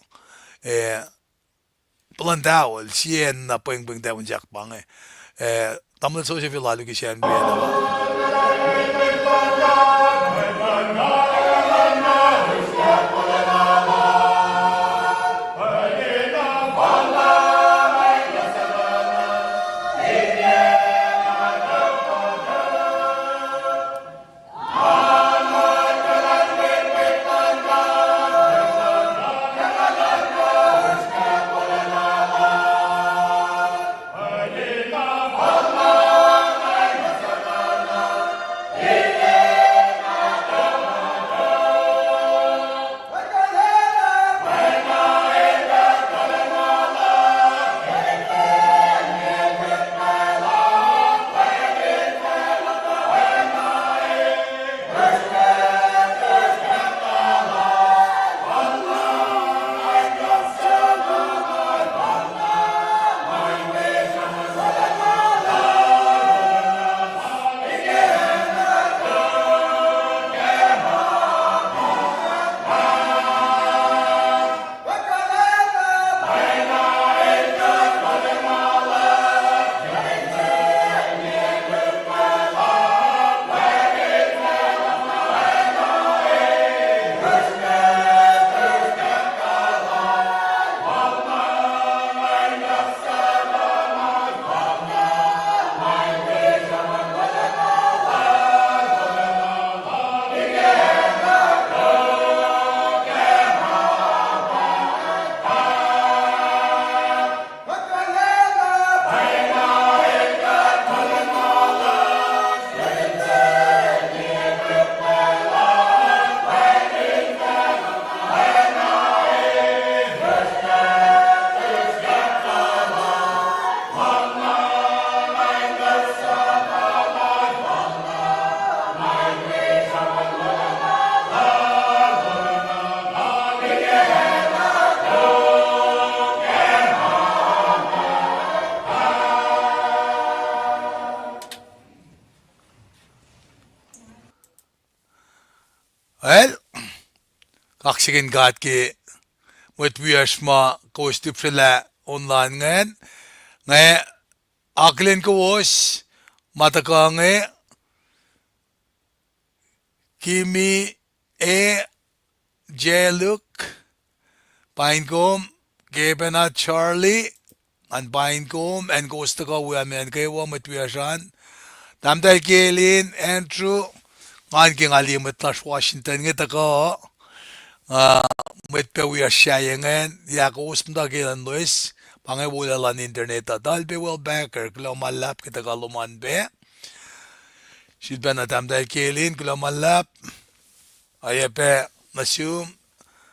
pelandawal siyen na Paing dawan jak bang tamil so siya lalu ke siya well kaksakin kat ke matwiya ma kostip sila online ngayon ngay aklen ko was mataka ngay kimi jeluk painkom kepena Charlie an painkom en kosta ka uyamen kewa matwiya shan tamdal kelin Andrew ngan king alimat las Washington ngita ka met pe we are shayengen ya ko usmda kelan Luis pangay wala lan internet dal be well backer klomalap kita kaluman be sid ben tamdal kelin klomalap ayepe masum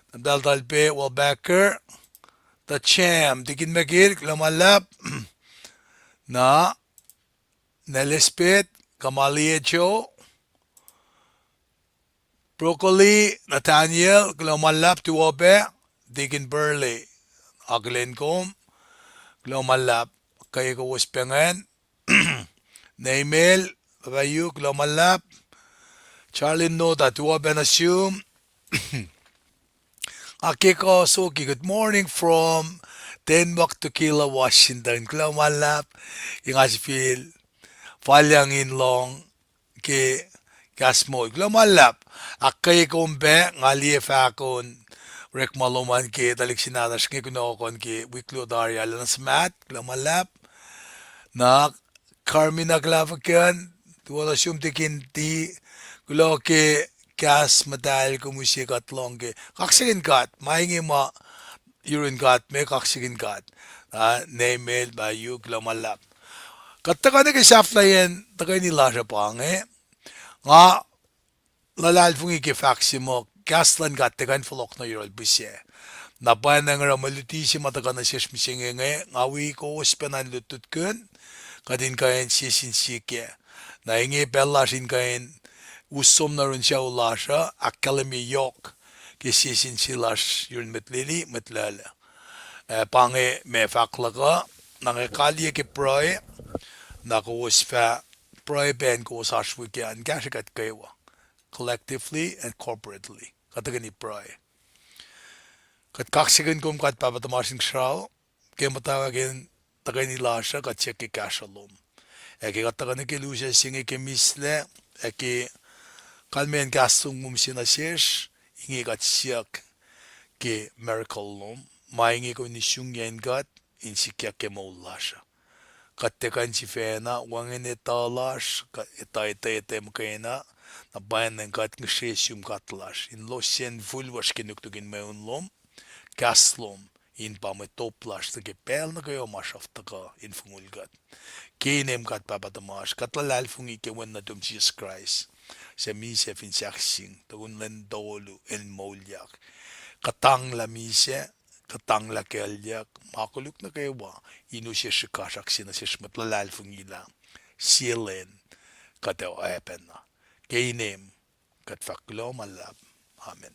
tamdal be well backer the cham dikin megir klomalap na Nelespet Kamaliecho Broccoli, Nathaniel, Glomalap, Tuobe, Deacon Burley, Aglenkom, Glomalap, kay ko waspengan, Naimel, Babayu, Glomalap, Charlie Nota, Tuobe Nasum, Akiko Suki, good morning from Denmark to Kila, Washington, Glomalap, yung asipil, Falyang in long, ke Gasmo, Glomalap, Akay kombe ngali fakon rek maluman ke dalik sinadas ke kunokon ke wiklo darya lansmat glamalap na Carmina glavakan tuwala sumtikin ti gulo ke kas madal ko musikat long ke kaksakin kat mahingi ma urine kat me kaksakin kat name by you glamalap katta ke saflayen takay nila sa pange nga lalal fungi ke faxi mo kaslan gattegan flok na yorol busye. Napan nga ramaluti si matagana siya smisingenge ngawi ko ospenan lutut kun kadin kain sisin sike. Na inge bella sin kain usom na rin siya ulasha akketeyac ke sisin silas yun metlili metlala. Pange me faklaga nange kalye ke Pwaye na ko osfa Pwaye ben ko Srui ke an gashikat kewa collectively and corporately katagani Pwaye. Kat kaksakin kom kat papatamasin kshaw ke mutawaek tagani lasha kat check ke kashalom. Eke katagani ke Lungse singe ke misle eke kalmen kastung mumsinasyesh inge kat siyak ke miracle lom mainge ko ni shungyen kat insikya ke maulasha. Kattekan si fena wangen etalash kat ete mkena na bayan ng kat ngshesum katlash in losyen vulwash kinuktugin meun lom kaslom in pametoplash ke pel na kayo mashaftaka in fungulgat. Kinem kat papatamash katlalal fungi ke wen na tum Jesus Christ. Sa mise fin saksing tagun len dolu en molyak. Katang la mise katang la kelyak makuluk na kayo ba inu siya shikashaksin na siya matlalal fungi lang. Silen kataw apen na. Kinem kat faklo malab. Amen.